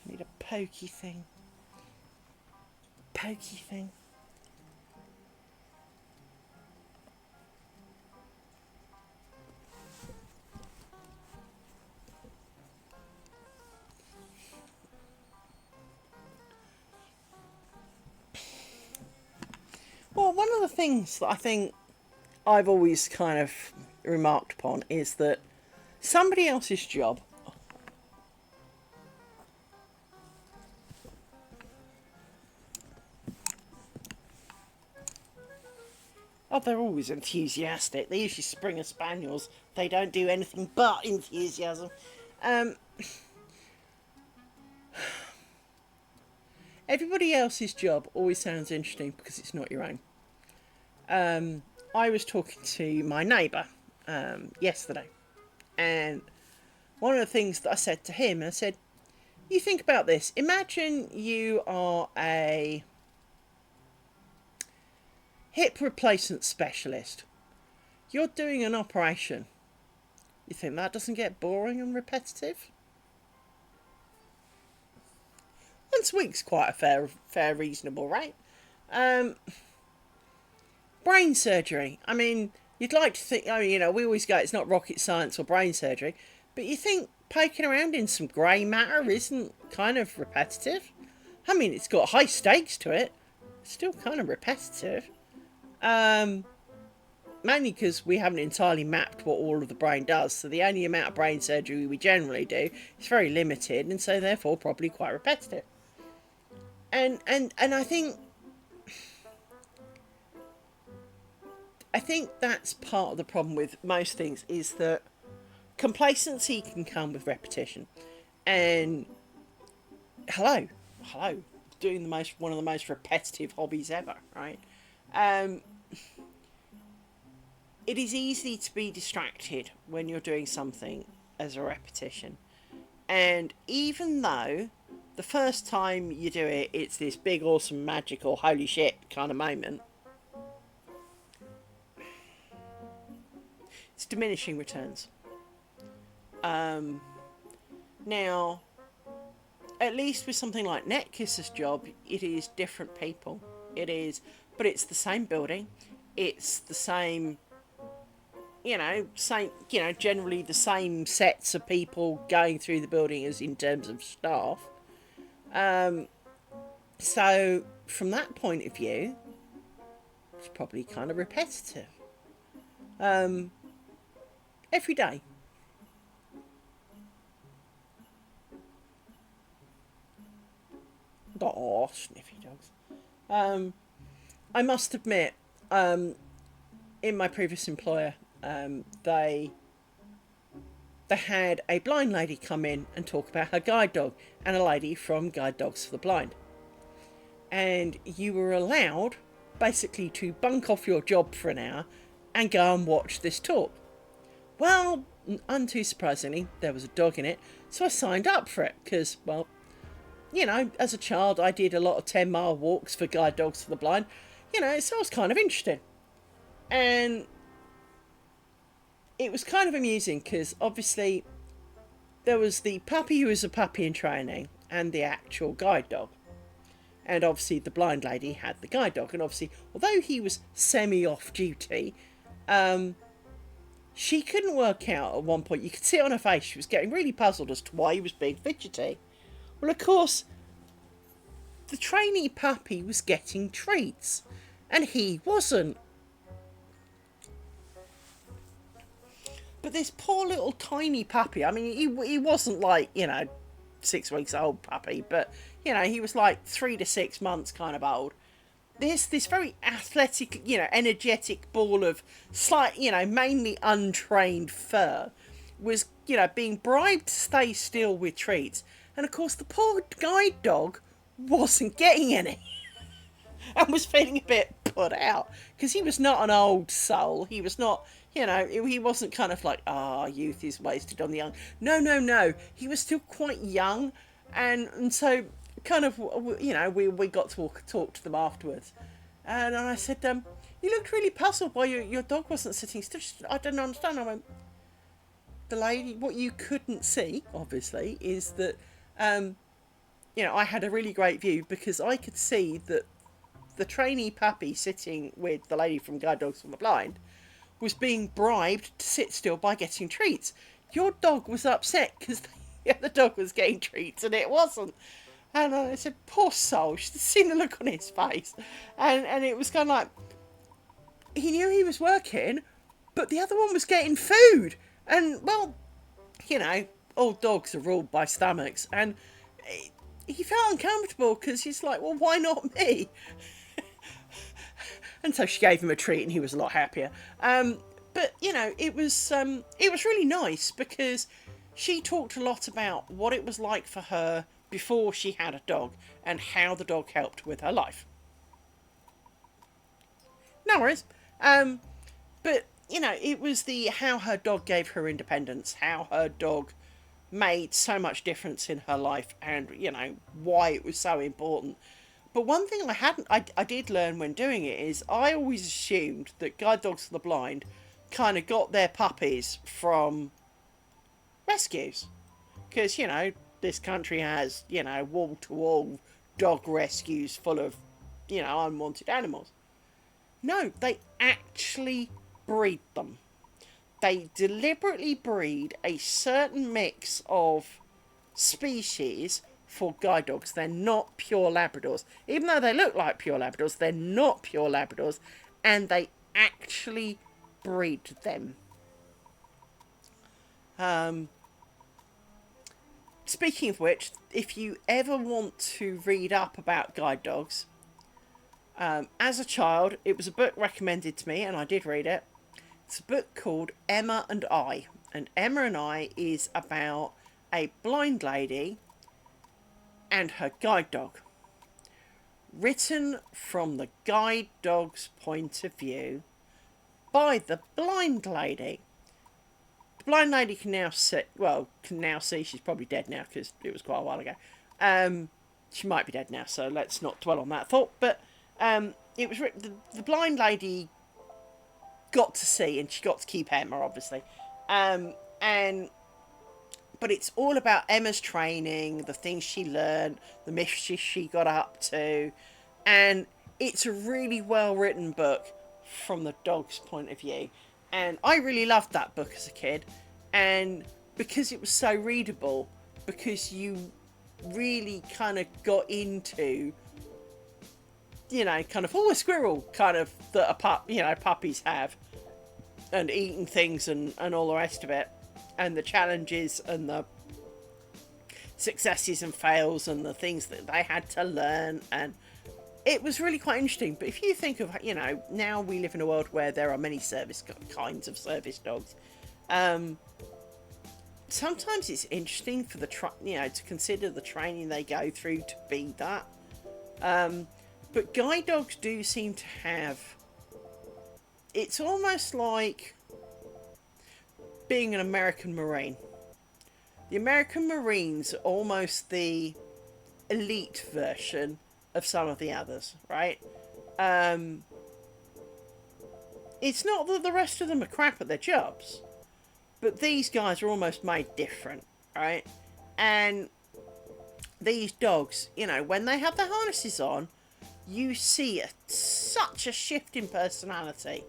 [SPEAKER 1] Need a pokey thing. Pokey thing. Well, one of the things that I think I've always kind of remarked upon is that somebody else's job oh, they're always enthusiastic. They're usually Springer Spaniels. They don't do anything but enthusiasm. Everybody else's job always sounds interesting because it's not your own. I was talking to my neighbour yesterday, and one of the things that I said to him, I said, you think about this. Imagine you are a hip replacement specialist. You're doing an operation. You think that doesn't get boring and repetitive? Once a week's quite a fair reasonable rate. Brain surgery. I mean, you'd like to think, oh, you know, we always go, it's not rocket science or brain surgery, but you think poking around in some grey matter isn't kind of repetitive? I mean, it's got high stakes to it. It's still kind of repetitive. Mainly because we haven't entirely mapped what all of the brain does, so the only amount of brain surgery we generally do is very limited, and so therefore probably quite repetitive. And I think that's part of the problem with most things, is that complacency can come with repetition. And hello, doing one of the most repetitive hobbies ever, right? It is easy to be distracted when you're doing something as a repetition. And even though the first time you do it, it's this big, awesome, magical, holy shit kind of moment, it's diminishing returns. Now, at least with something like Netkiss's job, it is different people. But it's the same building. It's the same, generally the same sets of people going through the building as in terms of staff. So from that point of view, it's probably kind of repetitive. Every day. Oh, sniffy dogs. I must admit, in my previous employer, they had a blind lady come in and talk about her guide dog, and a lady from Guide Dogs for the Blind. And you were allowed basically to bunk off your job for an hour and go and watch this talk. Well, untoo surprisingly, there was a dog in it, so I signed up for it because, well, as a child, I did a lot of 10-mile walks for Guide Dogs for the Blind, so I was kind of interested. And it was kind of amusing because obviously there was the puppy who was a puppy in training and the actual guide dog. And obviously the blind lady had the guide dog. And obviously, although he was semi-off duty, she couldn't work out at one point. You could see it on her face. She was getting really puzzled as to why he was being fidgety. Well, of course, the trainee puppy was getting treats, and he wasn't. But this poor little tiny puppy, I mean, he wasn't like, 6 weeks old puppy, but, he was like 3 to 6 months kind of old. This very athletic, energetic ball of slight, mainly untrained fur was, being bribed to stay still with treats. And of course, the poor guide dog wasn't getting any and was feeling a bit put out because he was not an old soul. He was not, You know, he wasn't kind of like, youth is wasted on the young. No, no, no. He was still quite young, and so kind of, you know, we got to talk to them afterwards, and I said, you looked really puzzled why your dog wasn't sitting still. I didn't understand. I went, the lady, what you couldn't see, obviously, is that, you know, I had a really great view because I could see that the trainee puppy sitting with the lady from Guide Dogs from the Blind was being bribed to sit still by getting treats. Your dog was upset because the other dog was getting treats and it wasn't. And I said, poor soul, she'd seen the look on his face. And it was kind of like, he knew he was working, but the other one was getting food. And, well, you know, all dogs are ruled by stomachs. And he felt uncomfortable because he's like, well, why not me? And so she gave him a treat and he was a lot happier. But, you know, it was really nice because she talked a lot about what it was like for her before she had a dog and how the dog helped with her life. No worries. But, you know, it was the how her dog gave her independence, how her dog made so much difference in her life, and, you know, why it was so important. But one thing I did learn when doing it is I always assumed that guide dogs for the blind kind of got their puppies from rescues. Because, you know, this country has, you know, wall to wall dog rescues full of, you know, unwanted animals. No, they actually breed them. They deliberately breed a certain mix of species for guide dogs. They're not pure Labradors. Even though they look like pure Labradors, they're not pure Labradors, and they actually breed them. Speaking of which, if you ever want to read up about guide dogs, as a child, it was a book recommended to me, and I did read it. It's a book called Emma and I. And Emma and I is about a blind lady and her guide dog. Written from the guide dog's point of view by the blind lady. The blind lady can now see, she's probably dead now because it was quite a while ago. She might be dead now, so let's not dwell on that thought. But it was the blind lady got to see, and she got to keep Emma, obviously. But it's all about Emma's training, the things she learned, the mischief she got up to, and it's a really well written book from the dog's point of view. And I really loved that book as a kid, and because it was so readable, because you really kind of got into, you know, kind of all a squirrel kind of that puppies have, and eating things and all the rest of it, and the challenges and the successes and fails and the things that they had to learn, and it was really quite interesting. But if you think of, you know, now we live in a world where there are many kinds of service dogs. Sometimes it's interesting for to consider the training they go through to be that. But guide dogs do seem to have. It's almost like being an American Marine. The American Marines are almost the elite version of some of the others, right? It's not that the rest of them are crap at their jobs, but these guys are almost made different, right? And these dogs, you know, when they have their harnesses on, you see such a shift in personality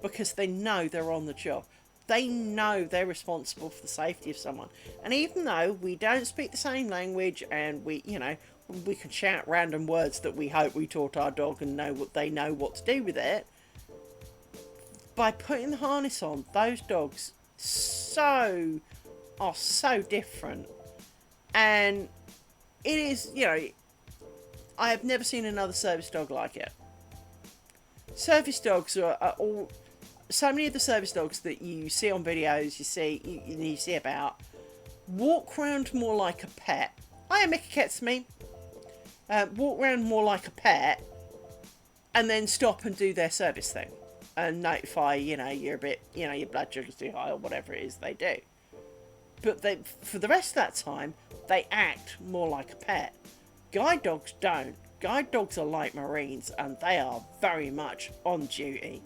[SPEAKER 1] because they know they're on the job. They know they're responsible for the safety of someone. And even though we don't speak the same language, and we can shout random words that we hope we taught our dog and they know what to do with it, by putting the harness on, those dogs are so different. And it is, you know, I have never seen another service dog like it. Service dogs are all. So many of the service dogs that you see on videos, you see about, walk around more like a pet. Hiya, Mickey Ketsme. Walk around more like a pet, and then stop and do their service thing. and notify, you're a bit, your blood sugar's too high or whatever it is they do. But they, for the rest of that time, they act more like a pet. Guide dogs don't. Guide dogs are like Marines, and they are very much on duty.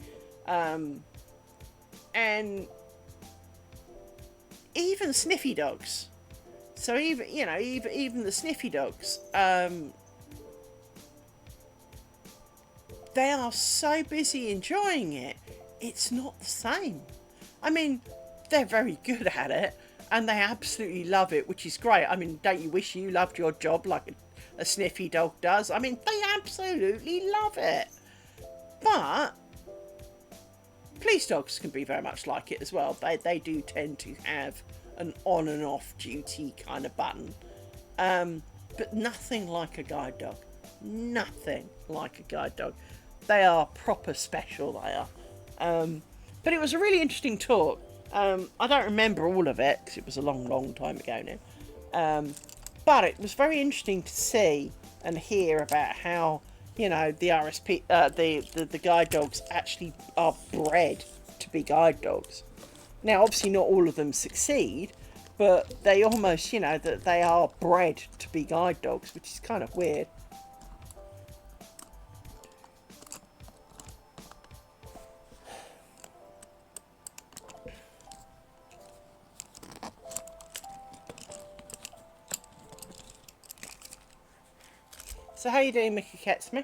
[SPEAKER 1] And even sniffy dogs. So even the sniffy dogs, they are so busy enjoying it, it's not the same. I mean, they're very good at it, and they absolutely love it, which is great. I mean, don't you wish you loved your job like a sniffy dog does? I mean, they absolutely love it. But police dogs can be very much like it as well. They do tend to have an on and off duty kind of button. But nothing like a guide dog. Nothing like a guide dog. They are proper special, they are. But it was a really interesting talk. I don't remember all of it because it was a long time ago now. But it was very interesting to see and hear about how, the RSP, the guide dogs actually are bred to be guide dogs. Now, obviously not all of them succeed, but they almost, that they are bred to be guide dogs, which is kind of weird. So how you doing, Mickey Ketsme?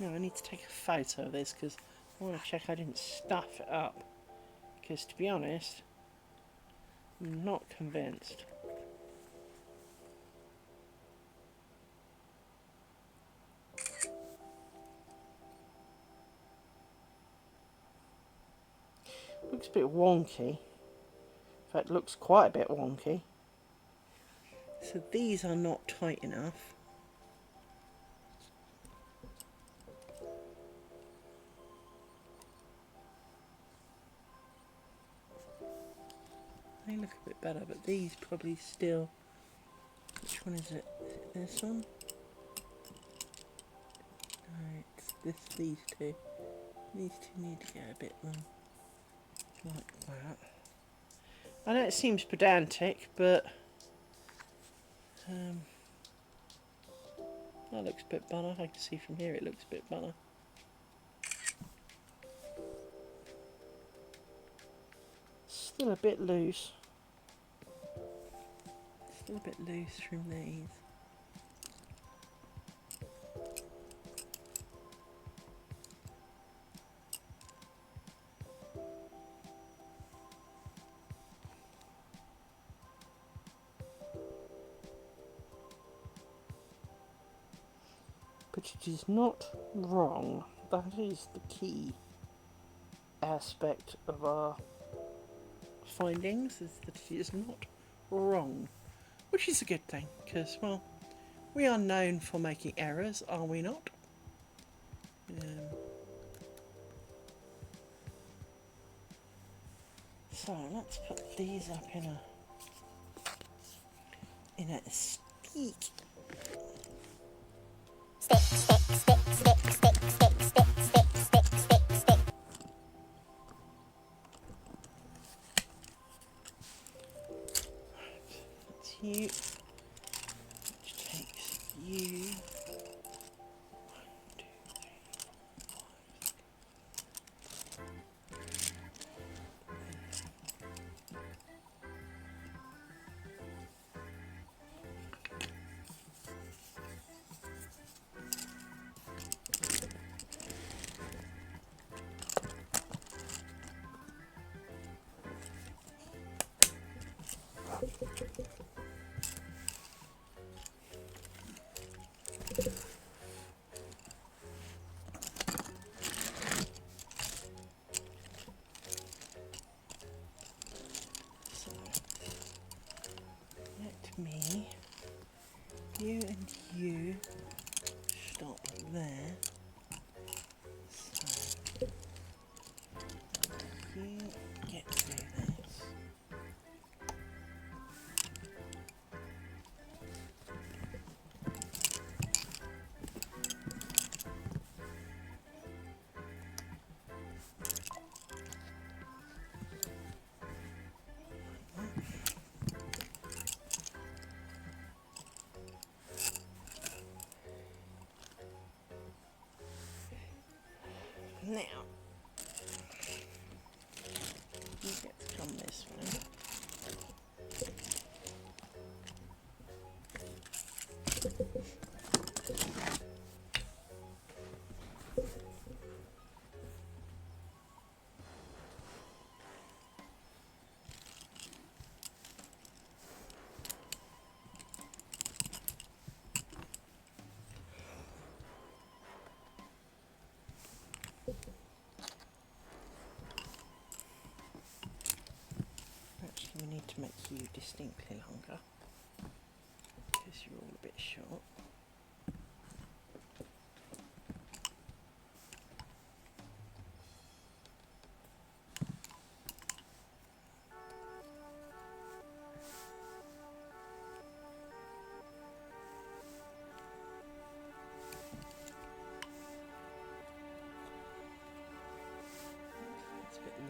[SPEAKER 1] No, I need to take a photo of this because I want to check I didn't stuff it up. Because to be honest, I'm not convinced. Looks a bit wonky. In fact, looks quite a bit wonky. So these are not tight enough. They look a bit better, but these probably still... Which one is it? Is it this one? No, it's these two. These two need to get a bit more like that. I know it seems pedantic, but that looks a bit better. I can see from here it looks a bit better. Still a bit loose. Still a bit loose from these. But it is not wrong. That is the key aspect of our findings, is that it is not wrong. Which is a good thing, because, well, we are known for making errors, are we not? So let's put these up in a stick. That's you. Which takes you. 1, 2, 3, 4, 5. Now, you get to come this way. Actually, we need to make you distinctly longer because you're all a bit short. It's a bit long.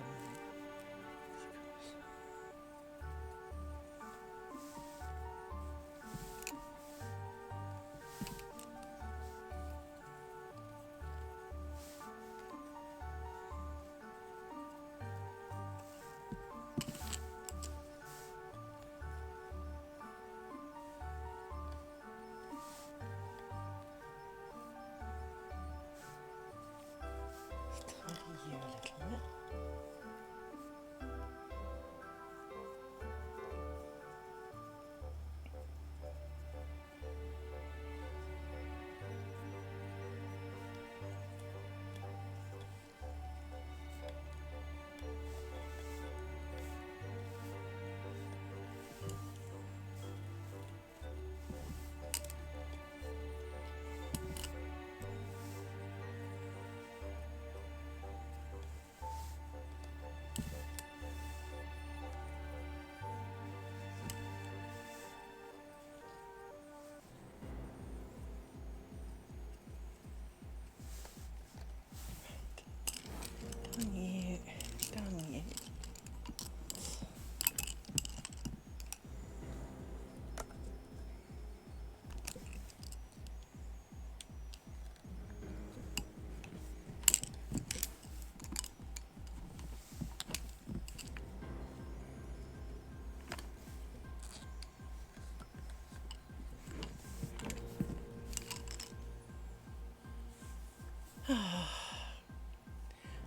[SPEAKER 1] Tidy you a little bit. Done you, done you.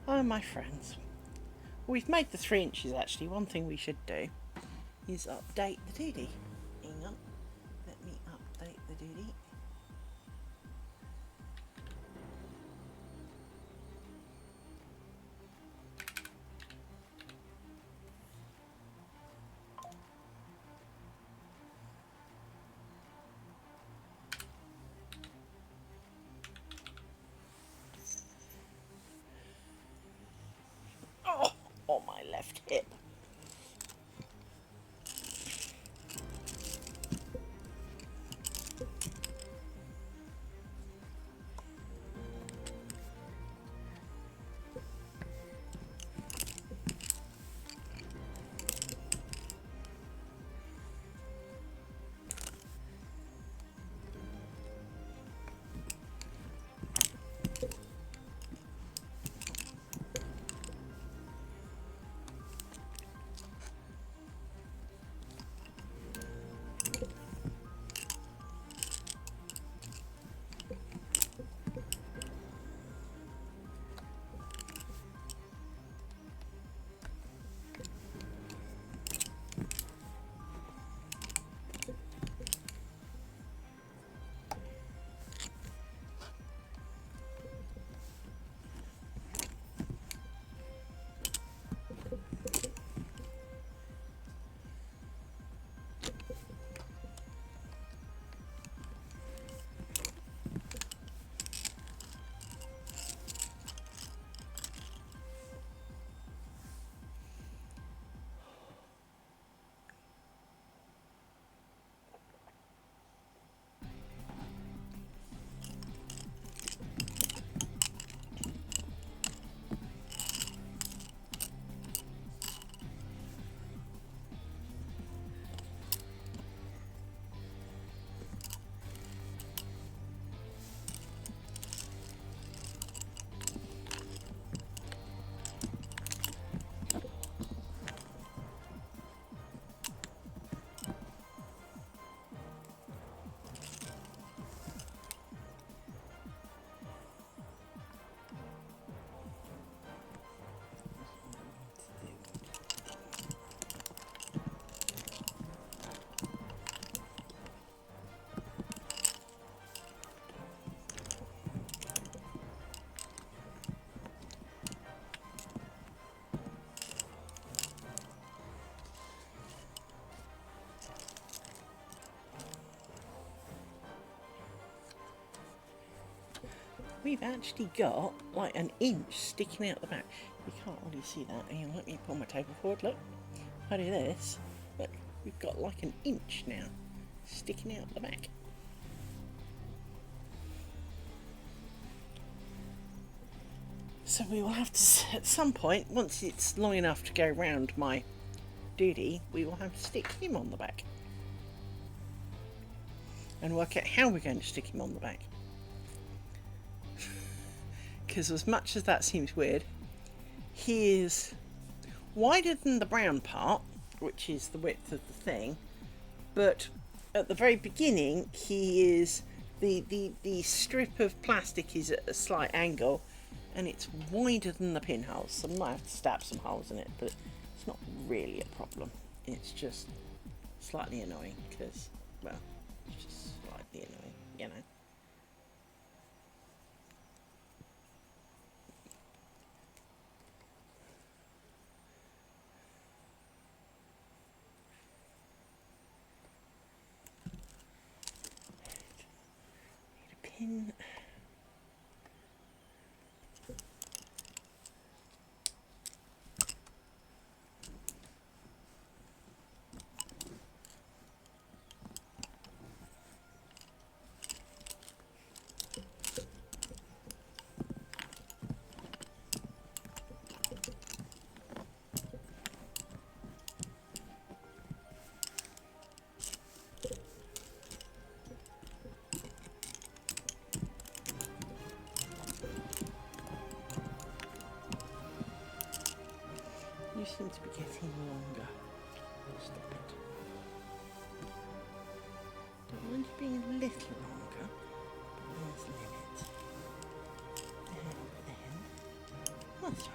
[SPEAKER 1] Oh, my friends, we've made the 3 inches actually. One thing we should do is update the doody. Hang on, let me update the doody. Oh, on my left hip. we've actually got like an inch sticking out the back. You can't really see that. Hang on, let me pull my table forward. Look, if I do this, look, we've got like an inch now sticking out the back. So we will have to, at some point, once it's long enough to go round my doody, we will have to stick him on the back. And work out how we're going to stick him on the back. Because as much as that seems weird, he is wider than the brown part, which is the width of the thing, but at the very beginning he is, the strip of plastic is at a slight angle, and it's wider than the pinholes, so I might have to stab some holes in it, but it's not really a problem. It's just slightly annoying because, well, it's just slightly annoying, you know. Need a pin. You seem to be getting longer. Stop it. Don't mind you being a little longer, but there's limits. And then, that's right.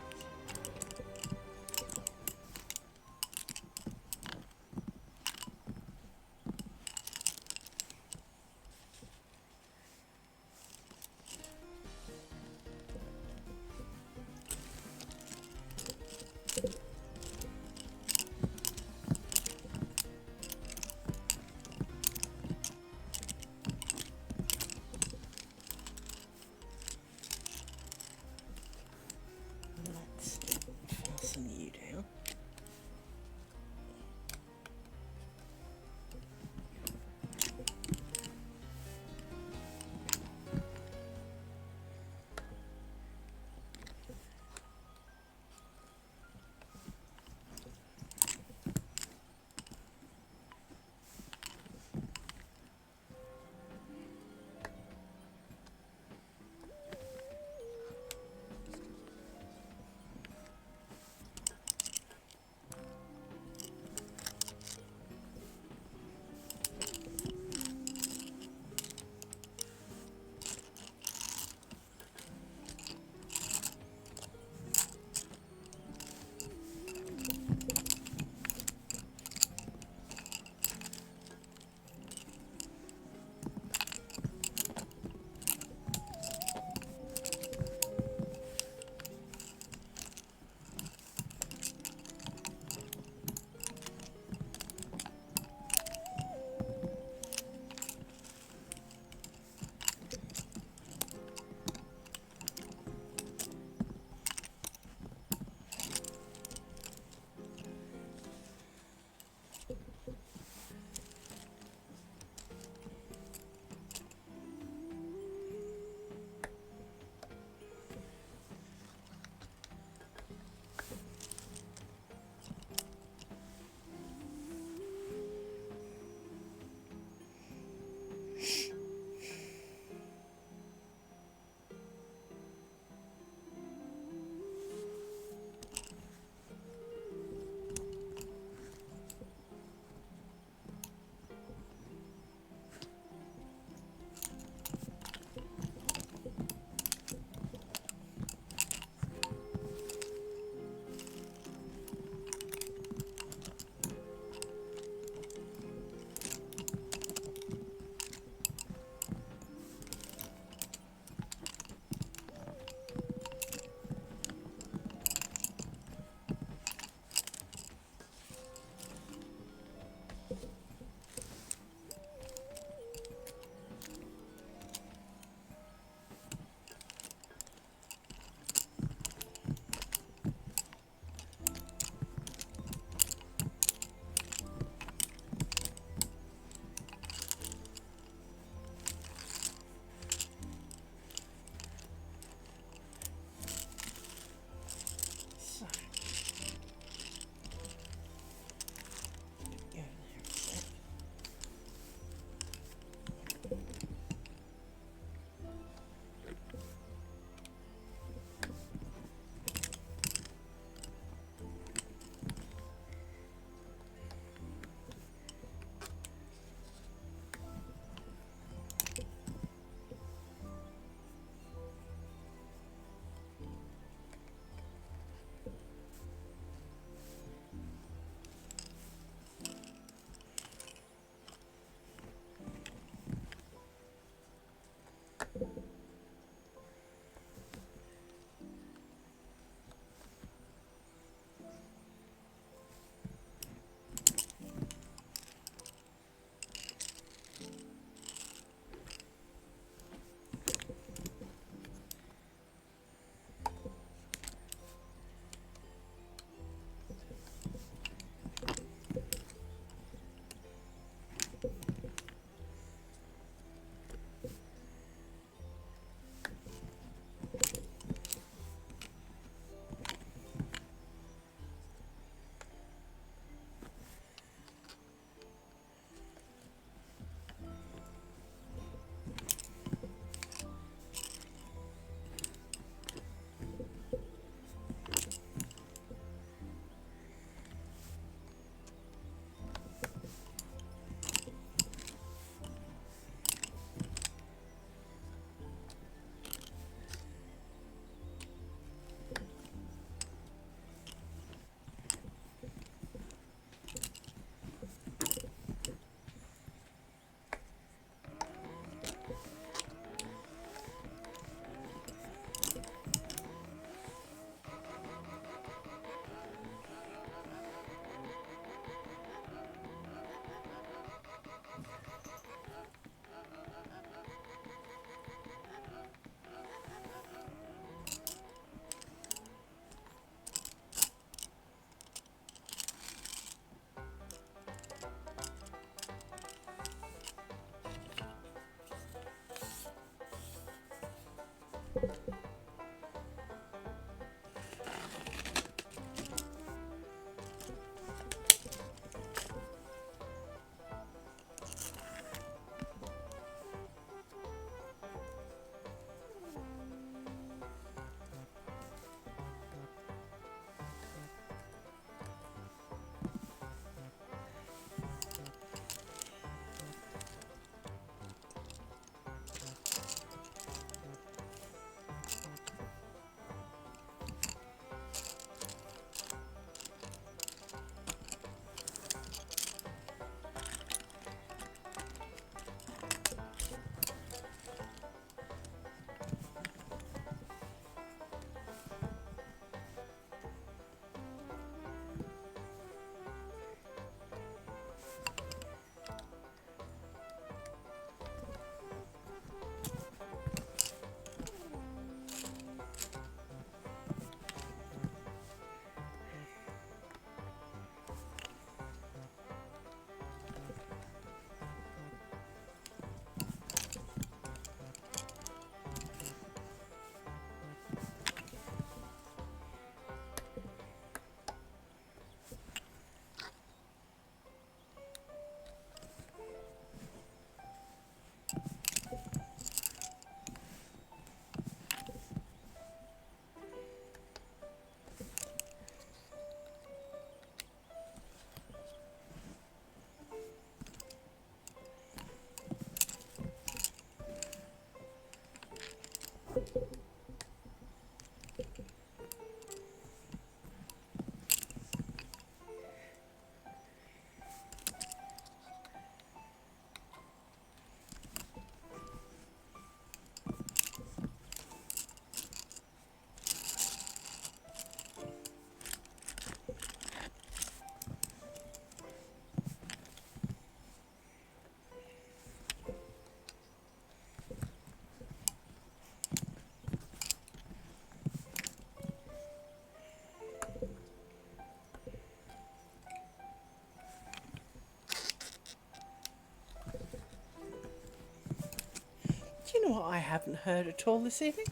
[SPEAKER 1] what I haven't heard at all this evening?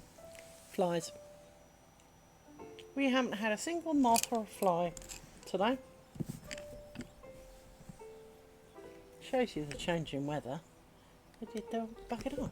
[SPEAKER 1] Flies. We haven't had a single moth or a fly today. Shows you the change in weather. They'll buck it off.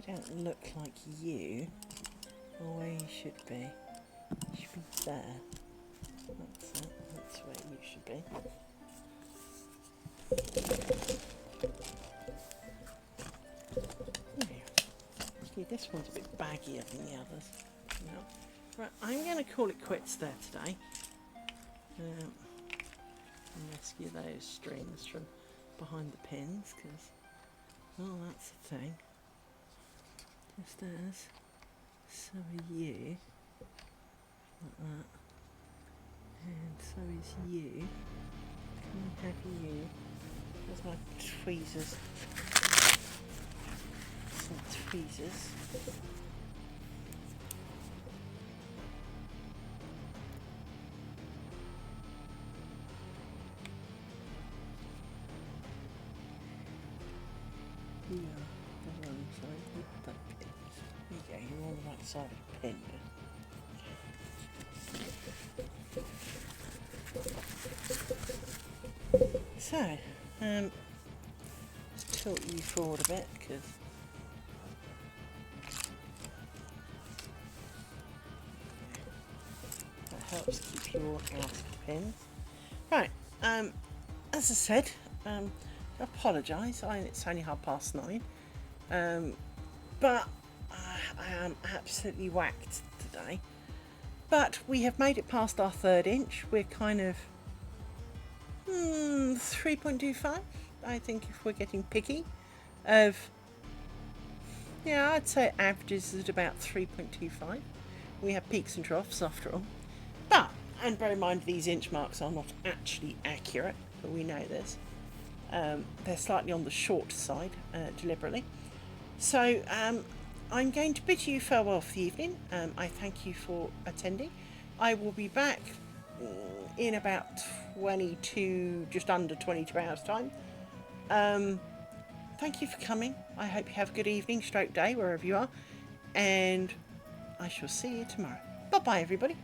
[SPEAKER 1] Don't look like you or where you should be. You should be there. That's it. That's where you should be. See, this one's a bit baggier than the others. No. Right, I'm going to call it quits there today. And rescue those strings from behind the pins because, well, that's the thing. Just as, so are you, like that, and so is you. Can we have you? There's my tweezers. Some tweezers. Yeah, the wrong side with that pin. There you go, you're on the right side of the pin. So, just tilt you forward a bit because that helps keep you all out of the pins. Right, as I said, I apologise, it's only 9:30, but I am absolutely whacked today. But we have made it past our 3rd inch. We're kind of 3.25, I think, if we're getting picky. I'd say averages at about 3.25. We have peaks and troughs after all. But, and bear in mind these inch marks are not actually accurate, but we know this. They're slightly on the short side, deliberately. So, I'm going to bid you farewell for the evening. I thank you for attending. I will be back in about 22, just under 22 hours time. Thank you for coming. I hope you have a good evening, stroke day, wherever you are. And I shall see you tomorrow. Bye-bye, everybody.